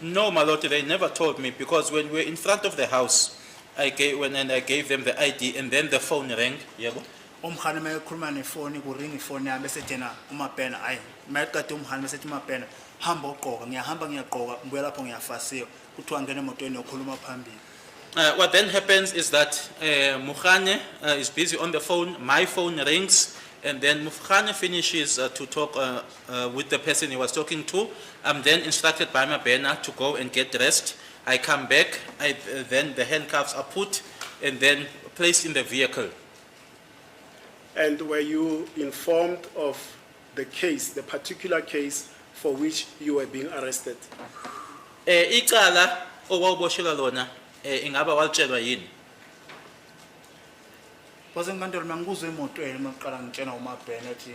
No, my lord, they never told me because when we were in front of the house, I gave them the ID and then the phone rang. Yebo. Umkhane mayekhuluma nefoni ku ring phone yami bese thena uMabena ayi mayaqeda umkhane bese uMabena hamba uqoqa ngiyahamba ngiyaqoqa ngibuya lapho ngiyafasiwa kuthiwa ngene emotweni yokhuluma phambili. What then happens is that Mukhane is busy on the phone, my phone rings, and then Mukhane finishes to talk with the person he was talking to. I'm then instructed by Mabena to go and get dressed. I come back, then the handcuffs are put and then placed in the vehicle. And were you informed of the case, the particular case for which you were being arrested? Icala owawuboshelwa lona ingaba walitshelwa yini? Nkosi enkantolo mina ngikuzwe emotweni maqala ngitshena uMabena ethi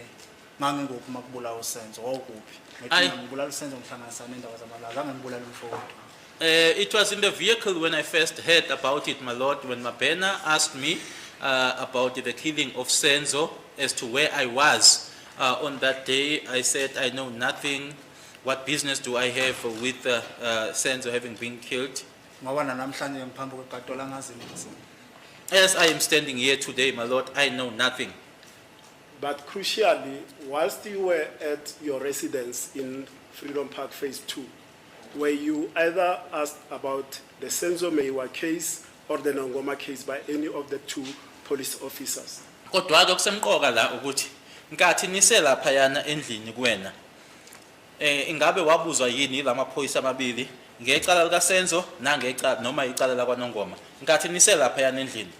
ngangenguphi makubulawa uSenzo wawukuphi. Ayi. Ngithi ngibulala uSenzo ngihlanganisa nendaba zamalazi zange ngibulala umfowethu. It was in the vehicle when I first heard about it, my lord, when Mabena asked me about the killing of Senzo as to where I was. On that day, I said, I know nothing. What business do I have with Senzo having been killed? Ngoba namhlanje ngiphambi kwekatola ngazi ngithi. As I am standing here today, my lord, I know nothing. But crucially, whilst you were at your residence in Freedom Park Phase 2, were you either asked about the Senzo Meyiwa case or the Nongoma case by any of the two police officers? Kodwa kusemqoka la ukuthi nkathi nise lapha yana endlini kuwena ingabe wabuzwa yini lamaphoyisa amabili ngecala lika Senzo nangecala noma icala la kwaNongoma nkathi nise lapha yana endlini?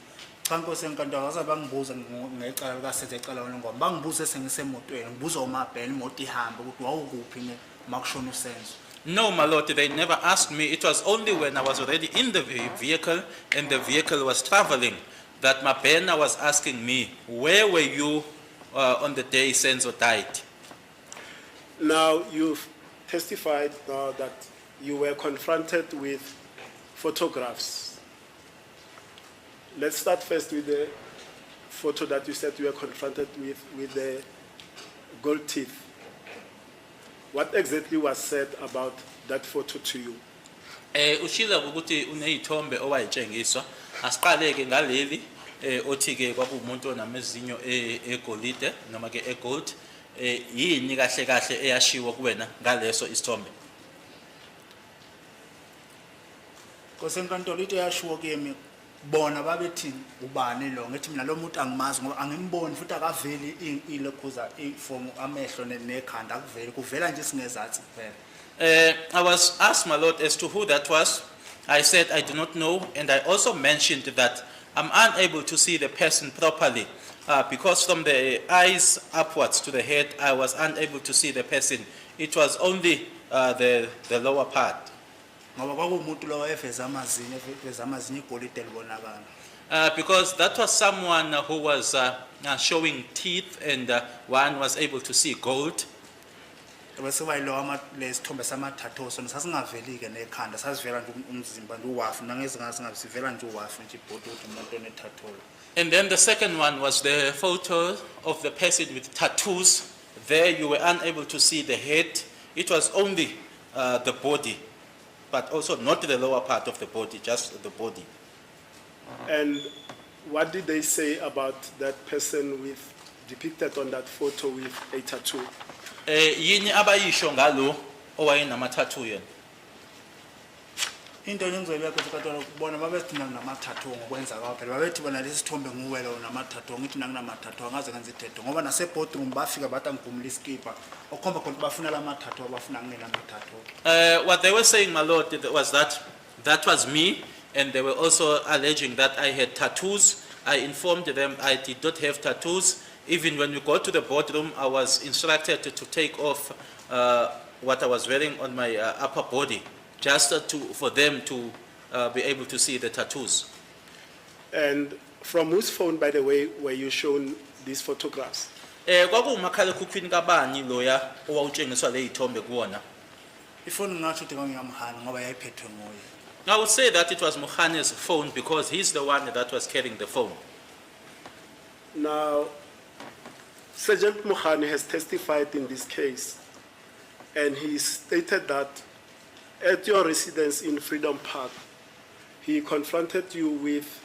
Cha nkosi enkantolo azabe bangibuza ngecala likaSenzo ecala kwaNongoma bangibuza sengisemotweni ngibuza uMabena imoto ihamba ukuthi wawukuphi makushona usenzo. No, my lord, they never asked me. It was only when I was already in the vehicle and the vehicle was traveling that Mabena was asking me, where were you on the day Senzo died? Now, you've testified now that you were confronted with photographs. Let's start first with the photo that you said you were confronted with the gold teeth. What exactly was said about that photo to you? Ushila ukuthi uneyithombe owayitshengiswa asiqale ke ngaleli othi ke kwakuumuntu onamezinyo egolide noma ke egold yini kahle kahle eyashiwo kuwena ngaleso isithombe. Kosenkantolo into yashiwo kimi bona babethi ubani lo ngithi mina lo muntu angimazi ngoba angimboni futhi akaveli ilokhuza iform amehlo nekhanda akuveli kuvela nje singezathi kuphela. I was asked, my lord, as to who that was. I said I do not know, and I also mentioned that I'm unable to see the person properly because from the eyes upwards to the head, I was unable to see the person. It was only the lower part. Ngoba kwakuumuntu lo eveza amazinyo igolide libonakala. Because that was someone who was showing teeth, and one was able to see gold. Bese bayilo lesithombe samathatho sona sasingaveli ke nekhanda sasivela nje umzimba nje uwafu nangeze ngasingavela nje uwafu nje ibhodo ukuthi umuntu onethatho. And then the second one was the photo of the person with tattoos. There you were unable to see the head. It was only the body, but also not the lower part of the body, just the body. And what did they say about that person depicted on that photo with a tattoo? Yini abayisho ngalo owayenama-tattoo yena? Into engizoyibeka kosenkantolo bona babethi mina nginama-tattoo ngokwenza kwawo phela babethi bona lesi sithombe nguwe lo nama-tattoo ngithi mina nginama-tattoo angaze ngenze ithetho ngoba nase-boardroom bafika bathi angigumula iskipa okhomba khona bafuna lama-tattoo abafuna ngingenama-tattoo. What they were saying, my lord, was that was me, and they were also alleging that I had tattoos. I informed them I did not have tattoos. Even when we got to the boardroom, I was instructed to take off what I was wearing on my upper body, just for them to be able to see the tattoos. And from whose phone, by the way, were you shown these photographs? Kwakuumakhalekhukhwini kabani loya owawutshengiswa le yithombe kuwona? Ifoni ngingasho ukuthi kwangiyamhana ngoba yayiphethwe nguye. I would say that it was Mohane's phone because he's the one that was carrying the phone. Now, Sergeant Mohane has testified in this case, and he stated that at your residence in Freedom Park, he confronted you with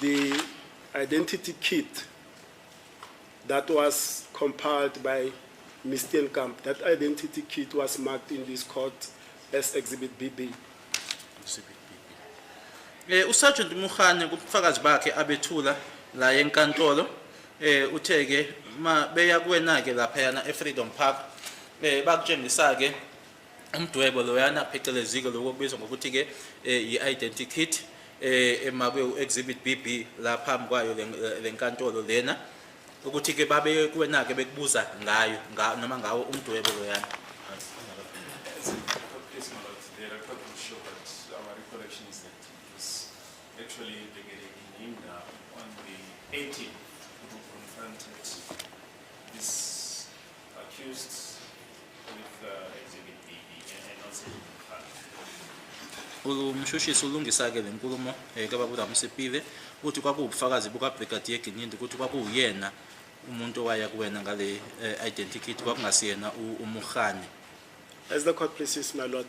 the identity kit that was compiled by Ms. Tienkamp. That identity kit was marked in this court as Exhibit BB. Usergeant Mohane kubufakazi bakhe abethula la enkantolo utheke beya kuwena ke lapha yana eFreedom Park bakutshengisa ke umdwebo loyana pheceleziko lokubizwa ngokuthi ke i-identity kit emakwe Exhibit BB la phambi kwayo lenkantolo lena ukuthi ke babe kuwena ke bekubuza ngayo noma ngawo umdwebo loyana. The record will show that our recollection is that it was actually the Nina on the 18th who confronted this accused with Exhibit BB and not Sergeant Mohane. Umshushisi ulungisa ke lenkulumo kababuda Msipile uthi kwakuubufakazi buka Brigadier Ginyindi ukuthi kwakuyena umuntu owaya kuwena ngale identity kit kwakungasiyena uMohane. As the court pleases, my lord,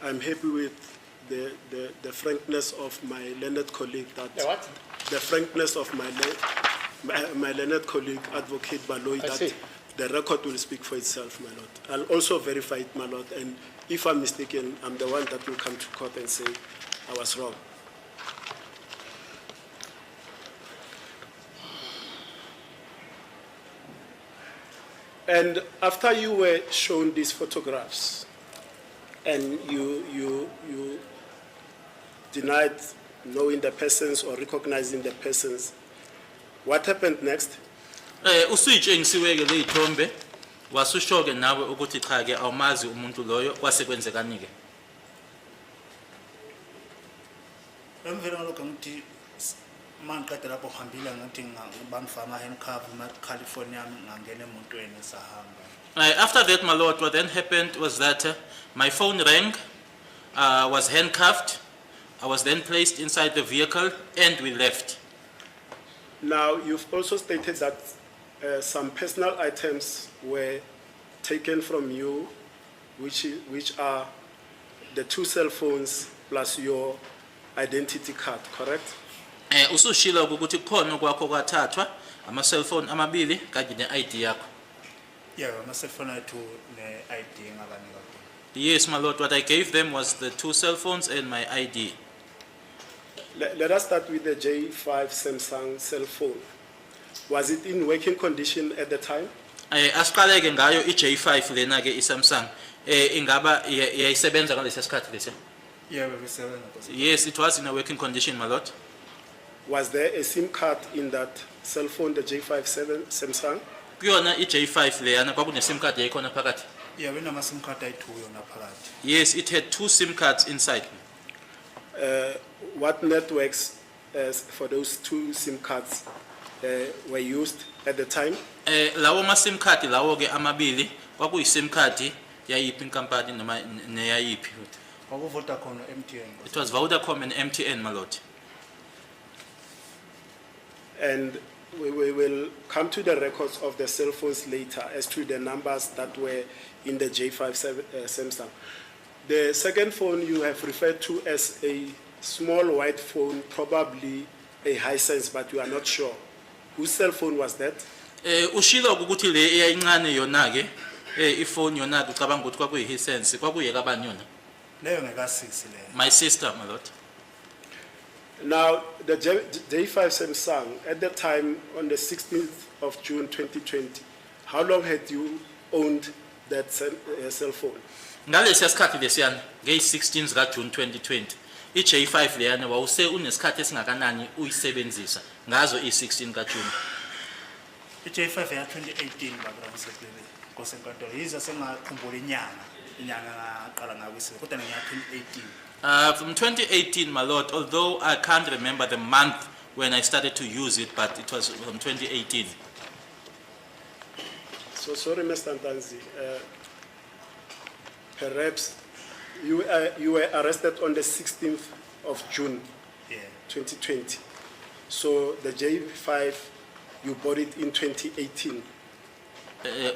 I'm happy with the frankness of my learned colleague. The frankness of my learned colleague, Advocate Baloyi, that the record will speak for itself, my lord. I'll also verify it, my lord, and if I'm mistaken, I'm the one that will come to court and say I was wrong. And after you were shown these photographs and you denied knowing the persons or recognizing the persons, what happened next? Usuyitshengisiwe ke le ithombe Wasusho-ke nawe ukuthi cha-ke awumazi umuntu loyo kwase kwenzekani-ke? Emveni ngalokho ngithi mangiqeda lapho ngihambile ngathi bangifaka ama-handcuff California yami ngangena emotweni sahamba. After that, my lord, what then happened was that my phone rang, was handcuffed, I was then placed inside the vehicle and we left. Now, you've also stated that some personal items were taken from you, which are the 2 cell phones plus your identity card, correct? Usushilo ukuthi kukhona kwakho kwathathwa ama-cellphone amabili kanye ne-ID yakho. Yeah, ama-cellphone ethu ne-ID ngabanika khona. Yes, my lord, what I gave them was the 2 cell phones and my ID. Let us start with the J5 Samsung cell phone. Was it in working condition at the time? Asiqaleke ngayo i-J5 lena-ke i-Samsung. Ingaba yayisebenza ngalesi sikhathi lesi? Yeah, bebesebenza Nkosi. Yes, it was in a working condition, my lord. Was there a SIM card in that cell phone, the J57 Samsung? Kuyona i-J5 leyana kwakune-SIM card yayikhona phakathi. Yeah, benama-SIM card ayi-2 yona phakathi. Yes, it had 2 SIM cards inside. What networks for those 2 SIM cards were used at the time? Lawo ma-SIM card lawo-ke amabili kwakuyi-SIM card yayiphi inkampani noma neyayiphi? Kwaku-Vodacom no-MTN. It was Vodacom and MTN, my lord. And we will come to the records of the cell phones later as to the numbers that were in the J5 Samsung. The second phone you have referred to as a small white phone, probably a Hisense, but you are not sure. Whose cell phone was that? Ushilo ukuthi le eyayincane yona-ke ifone yona-ke ucabanga ukuthi kwakuyi-Hisense kwakuyekabani yona? Leyo ngekasisi leyo. My sister, my lord. Now, the J5 Samsung, at the time, on the 16th of June 2020, how long had you owned that cell phone? Ngalesiya sikhathi lesiyana ngeyi-16 zikaJune 2020 i-J5 leyana wawuse unesikhathi esingakanani uyisebenzisa ngazo i-16 kaJune? I-J5 ya 2018 bakuramsekelele Nkosi enkantolo. Yize sengakhumbula inyanga ngaqala ngakwisebe kodwa ngiya 2018. From 2018, my lord, although I can't remember the month when I started to use it, but it was from 2018. So sorry, Mr. Ntanzi. Perhaps you were arrested on the 16th of June Yeah. 2020. So the J5, you bought it in 2018,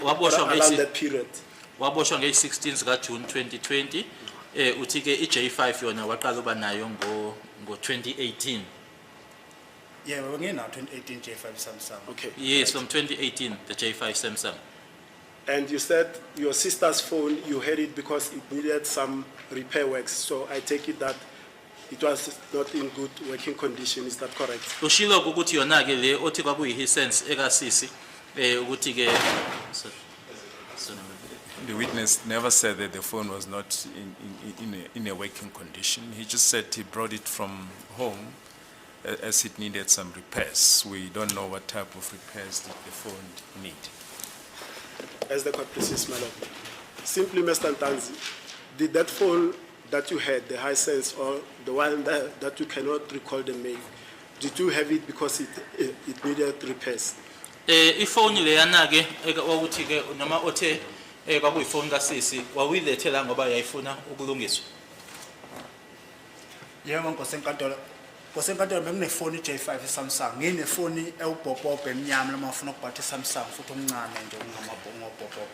Waboshwa around ngeyi- that period. waboshwa ngeyi-16 zikaJune 2020. Uthi-ke i-J5 yona waqala uba nayo ngo-2018. Yeah, nginawo 2018 J5 Samsung. Okay. Yes, from 2018, the J5 Samsung. And you said your sister's phone, you had it because it needed some repair works. So I take it that it was not in good working condition. Is that correct? Ushilo ukuthi yona-ke le othi kwakuyi-Hisense ekasisi ukuthi-ke The witness never said that the phone was not in a working condition. He just said he brought it from home as it needed some repairs. We don't know what type of repairs did the phone need. As the court proceeds, my lord. Simply, Mr. Ntanzi, did that phone that you had, the Hisense, or the one that you cannot recall the name, did you have it because it needed repairs? ifoni leyana-ke wakuthi-ke noma othe kwakuyifoni kasisi wawuyilethela ngoba yayifuna ukulungiswa? Yebo Nkosi enkantolo. Nkosi enkantolo benginefoni i-J5 Samsung. Nginefoni ewubhobhobho emnyama noma ufuna ukubhatha i-Samsung futhi omncane nje ngomabhobhobho.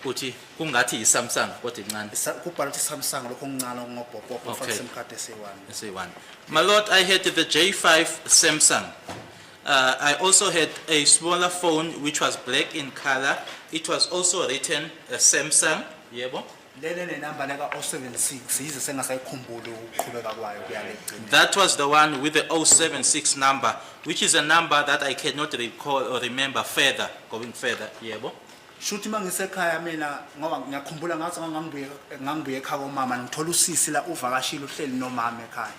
Uthi kungathi yi-Samsung kodwa incane. Kubhalwe ukuthi Samsung lokho okuncane ngobhobhobho Okay. ufaka SIM card esi-1. Say-one. My lord, I had the J5 Samsung. I also had a smaller phone which was black in color. It was also written Samsung. Yebo. Lele nenamba leka 076 yize sengasayikhumbula ukuqhubeka kwayo kuya legcina. That was the one with the 076 number, which is a number that I cannot recall or remember further, going further. Yebo. Shuthi mangisekhaya mina ngoba ngiyakhumbula ngathi ngangibuye ekhaya komama ngithola usisi la uvakashile uhleli nomama ekhaya.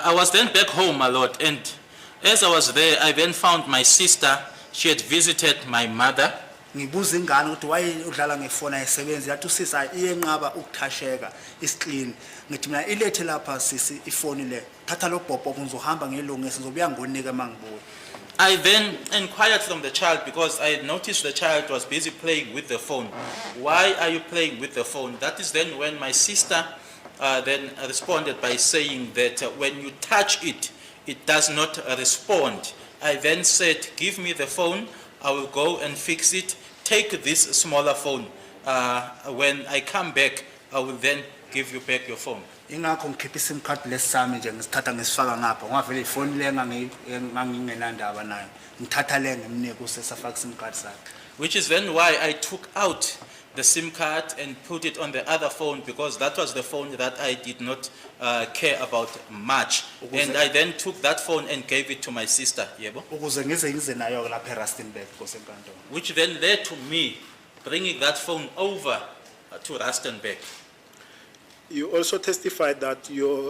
I was then back home, my lord, and as I was there, I then found my sister. She had visited my mother. ngibuza ingane ukuthi waye udlala ngefoni ayisebenzi yathi usisa iyenqaba ukuthasheka iscreen ngithi mina ilethe lapha sisi ifoni le thatha lo bhobho ngizohamba ngelungisa ngizobuya ngonika mangibuya. I then inquired from the child because I had noticed the child was busy playing with the phone. Why are you playing with the phone? That is then when my sister then responded by saying that when you touch it, it does not respond. I then said, give me the phone, I will go and fix it. Take this smaller phone. When I come back, I will then give you back your phone. Ingakho ngikhipha isim card lesami nje ngisithatha ngisifaka ngapha ngavele ifoni le ngangingenandaba nayo ngithatha le ngimnika usesafaka isim card sakhe. Which is then why I took out the SIM card and put it on the other phone, because that was the phone that I did not care about much. And I then took that phone and gave it to my sister, yebo, Ukuze ngize nayo lapha eRustenburg kosenkantolo. which then led to me bringing that phone over to Rustenburg. You also testified that your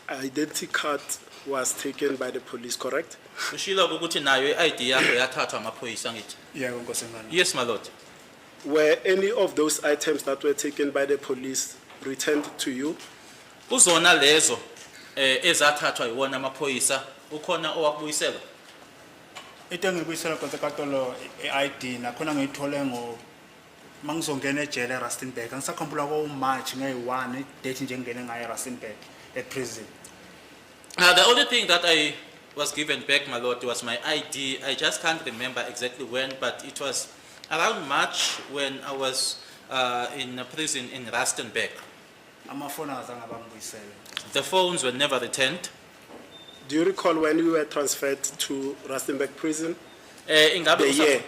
identity card was taken by the police, correct? Ushilo ukuthi nayo i-ID yakho yathathwa amaphoyisa ngithi. Yebo nkosenkantolo. Yes, my lord. Were any of those items that were taken by the police returned to you? Kuzona lezo ezathathwa yiwona amaphoyisa ukhona owakubuyisela. Into engibuyisela kosenkantolo iID nakhona ngiyithole ngo mangizongena ejele eRustenburg ngisakhumbula ko March nge1 date nje ngene ngayo eRustenburg prison. The only thing that I was given back, my lord, was my ID. I just can't remember exactly when, but it was around March when I was in a prison in Rustenburg. Amafoni azange bangibuyisele. The phones were never returned. Do you recall when you were transferred to Rustenburg prison? Ingabe The year?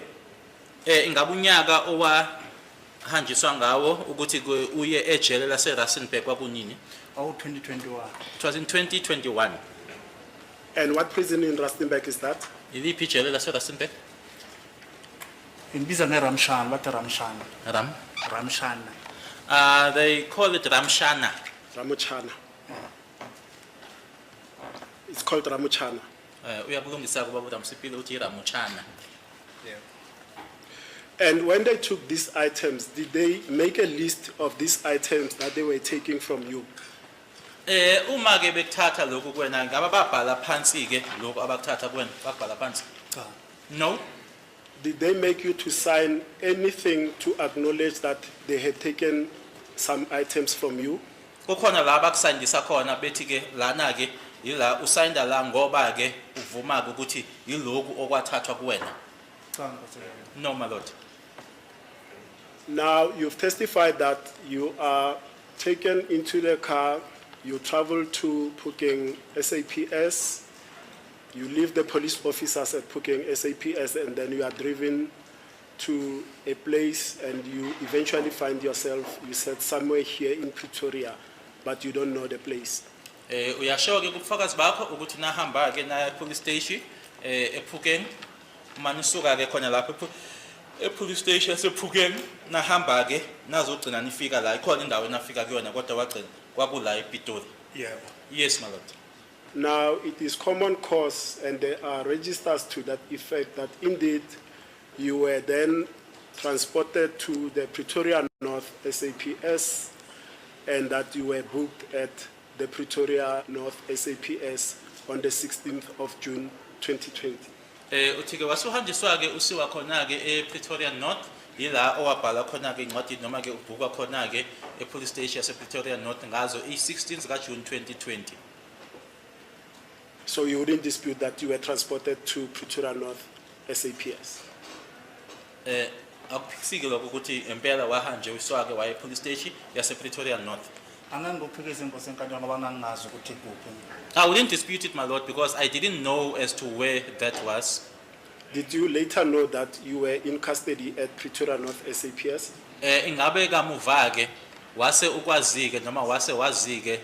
ingabe unyaka owahanjiswa ngawo ukuthi uye ejele lase Rustenburg kwakunini? 2021. It was in 2021. And what prison in Rustenburg is that? Iliphi ijele lase Rustenburg? Inbiza ngeRamshana bathi Ramshana. Ramshana. They call it Ramshana. Ramuchana. It's called Ramuchana. Uyabulungisa kuba Msipile uthi Ramuchana. And when they took these items, did they make a list of these items that they were taking from you? Uma ke bekuthatha lokhu kuwena ngaba babhala phansi ke lokhu abakuthatha kuwena babhala phansi? Cha. No. Did they make you to sign anything to acknowledge that they had taken some items from you? Kukhona la abakusayindisa khona bethi ke lana ke yila usayinda la ngoba ke uvuma ke ukuthi yilokhu okwathathwa kuwena? Cha nkosenkantolo. No, my lord. Now, you've testified that you are taken into the car, you travel to Phuking SAPS, you leave the police officers at Phuking SAPS, and then you are driven to a place and you eventually find yourself, you said, somewhere here in Pretoria, but you don't know the place. Uyasho ke kubufakazi bakho ukuthi nahamba ke na police station ePhukeng manisuka ke khona lapho police station ePhukeng nahamba ke nazogcina nifika la ikhona indawo enafika kuyona kodwa wagcina kwakula ePitori. Yebo. Yes, my lord. Now, it is common cause, and there are registers to that effect, that indeed you were then transported to the Pretoria North SAPS, and that you were booked at the Pretoria North SAPS on the 16th of June 2020. Uthi ke wasuhanjiswa ke usiwa khona ke ePretoria North yila owabhala khona ke incwadi noma ke ubhuka khona ke epolice station yasePretoria North ngazo i16 ka June 2020. So you wouldn't dispute that you were transported to Pretoria North SAPS? Akuphikisike lokho ukuthi impela wahanje uswa ke waye police station yasePretoria North. Angangiphikise nkosenkantolo ngoba ngangazi ukuthi kuphi. I wouldn't dispute it, my lord, because I didn't know as to where that was. Did you later know that you were in custody at Pretoria North SAPS? Ingabe kamuva ke wase ukwazike noma wase wazike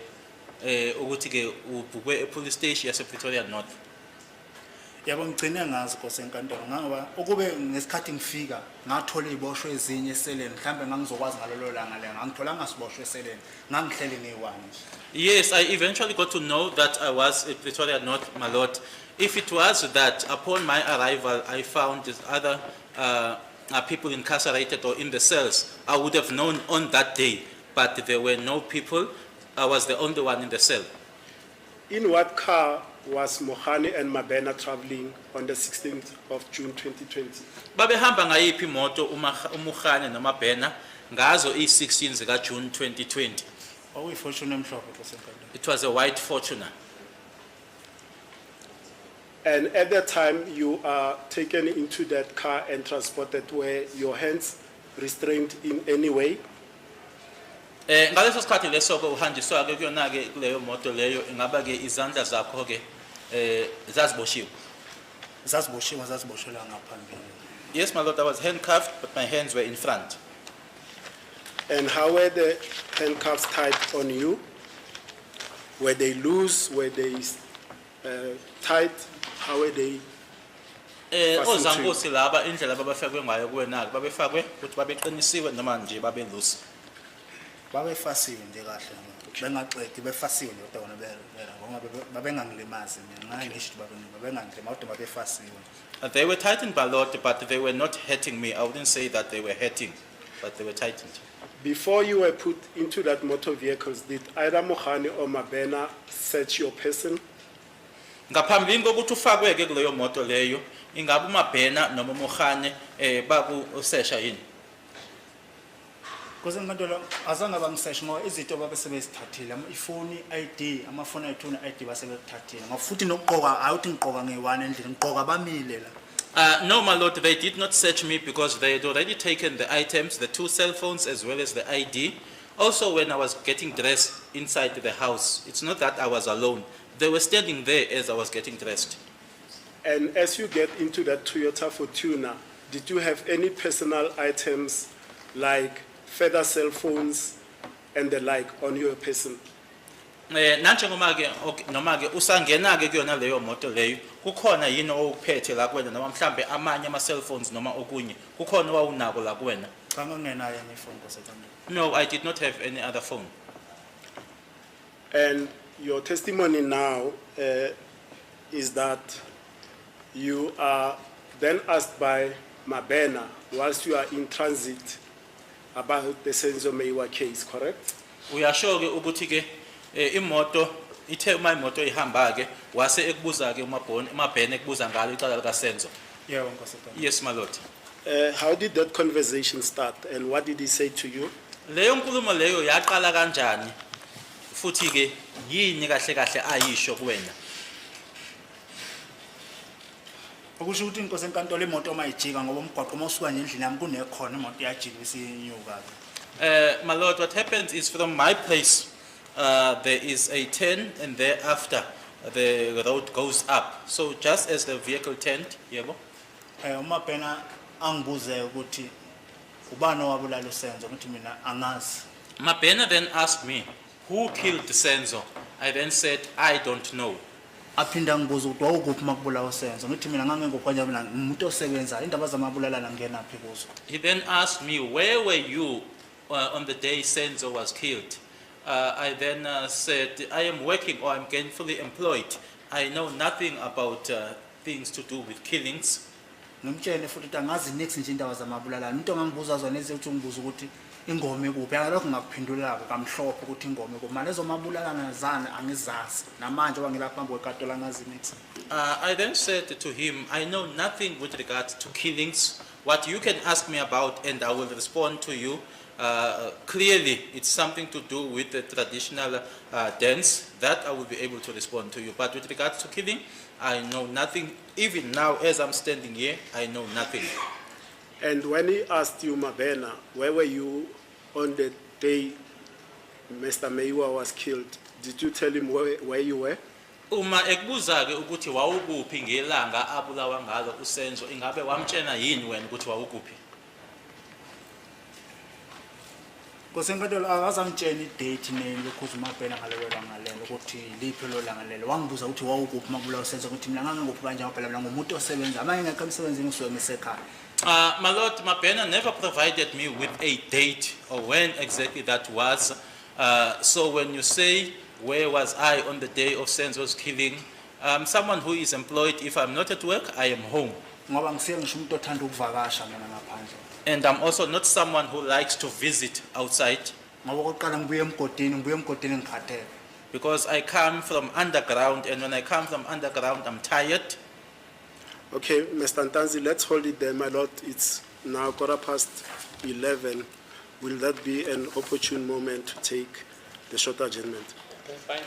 ukuthi ke ubhukwe epolice station yasePretoria North. Yabo ngicine ngazi nkosenkantolo ngoba ukube ngesikhathi ngifika ngathola iboshwe ezinye eseleni mhlambe ngangizokwazi ngalolo langa le ngangithola ngasiboshwe eseleni ngangihleli ngiwani. Yes, I eventually got to know that I was at Pretoria North, my lord. If it was that upon my arrival I found this other people incarcerated or in the cells, I would have known on that day, but there were no people. I was the only one in the cell. In what car was Mohani and Mabena traveling on the 16th of June 2020? Babehamba ngayiphi imoto uMukhane noMabena ngazo i-16 zika June 2020. Okuyifortune emhlophe Nkosi enkantolo. It was a white Fortuner. And at that time, you are taken into that car and transported. Were your hands restrained in any way? Ngaleso sikhathi leso ke uhanjiswa ke kuyona ke kuleyo moto leyo ingaba ke izandla zakho ke zaziboshiwe. Zaziboshelwa ngaphambili. Yes, my lord, I was handcuffed, but my hands were in front. And how were the handcuffs tied on you? Were they loose? Were they tight? How were they? Ozankosi laba indlela babefakwe ngayo kuwena ke babefakwe ukuthi babeqinisiwe noma nje babe loose. Babefasiwe nje kahle bengaxeki befasiwe nje kodwa bona babengangilimazi mina ngisho babengangilimazi kodwa babefasiwe. They were tightened by law, but they were not hurting me. I wouldn't say that they were hurting, but they were tightened. Before you were put into that motor vehicles, did either Mohani or Mabena search your person? Ngaphambilini kokuthi ufakwe ke kuleyo moto leyo, ingabe uMabena noma uMukhane bakusesha yini? Nkosi enkantolo azange bangiseshe ngoba izinto babesebezithathile ifoni ID amafoni ethu ID basebethathile ngofuthi nokuqoka awuthi ngiqoka nge1 endlini ngiqoka bamile la. No, my lord, they did not search me because they had already taken the items, the 2 cell phones as well as the ID. Also, when I was getting dressed inside the house, it's not that I was alone. They were standing there as I was getting dressed. And as you get into that Toyota Fortuner, did you have any personal items like feather cell phones and the like on your person? Nanje noma ke usangena ke kuyona leyo moto leyo kukhona yini okuphethe la kuwena noma mhlambe amanye ama cell phones noma okunye kukhona wawunako la kuwena? Cha ngingenayo ifoni Nkosi enkantolo. No, I did not have any other phone. And your testimony now is that you are then asked by Mabena whilst you are in transit about the Senzo Meiwa case, correct? Uyasho ke ukuthi ke imoto ithe uma imoto ihamba ke wase ekubuza ke uMabena ekubuza ngalo icala lika Senzo. Yebo Nkosi enkantolo. Yes, my lord. How did that conversation start and what did he say to you? Leyo nkulumo leyo yaqala kanjani? Futhi ke yini kahle kahle ayisho kuwena? Okusho ukuthi Nkosi enkantolo imoto mayijika ngoba umgwaqo mawusuka nje endlini yami kunekhona imoto iyajika isinyuka. My lord, what happens is from my place there is a turn and thereafter the road goes up. So just as the vehicle turned, yebo. Umabhena angibuze ukuthi ubani owabulala uSenzo ngithi mina angazi. Mabena then asked me, who killed Senzo? I then said, I don't know. Aphinda ngibuza ukuthi wawukuphi makubulawa uSenzo ngithi mina ngangengokwenza mina umuntu osebenza indaba zamabulalana ngena phi kuzo. He then asked me, where were you on the day Senzo was killed? I then said, I am working or I'm gainfully employed. I know nothing about things to do with killings. Ngimtshele futhi ukuthi angazi next nje indaba zamabulalana umuntu ongangibuza zona eze uthi ngibuza ukuthi ingoma ekuphi akalokho ngakuphendulako kamhlophe ukuthi ingoma ekuphi manje zomabulalana zana angizazi namanje wangilapha phambi kwekatola ngazi next. I then said to him, I know nothing with regard to killings. What you can ask me about and I will respond to you. Clearly, it's something to do with the traditional dance that I will be able to respond to you. But with regards to killing, I know nothing. Even now, as I'm standing here, I know nothing. And when he asked you, Mabena, where were you on the day Mr. Meiwa was killed? Did you tell him where you were? Uma ekubuza ke ukuthi wawukuphi ngelanga abulawa ngalo uSenzo ingabe wamtshena yini wena ukuthi wawukuphi? Nkosi enkantolo akazangitshela idate name lokhuza uMabhena ngalelo langa lelo ukuthi liphi lo langa lelo wangibuza ukuthi wawukuphi makubulawa uSenzo ukuthi mina ngangengophi kanjani phela mina ngumuntu osebenza amanye ngekho emsebenzini ngisuke ngisekhaya. My lord, Mabena never provided me with a date or when exactly that was. So when you say, where was I on the day of Senzo's killing? Someone who is employed, if I'm not at work, I am home. ngoba ngisiye ngisho umuntu othanda ukuvakasha mina ngaphandle. And I'm also not someone who likes to visit outside Ngoba okokuqala ngibuye emgodini ngikhathele. because I come from underground, and when I come from underground, I'm tired. Okay, Mr. Ntanzi, let's hold it there, my lord. It's now 11:15. Will that be an opportune moment to take the short adjournment? Fine.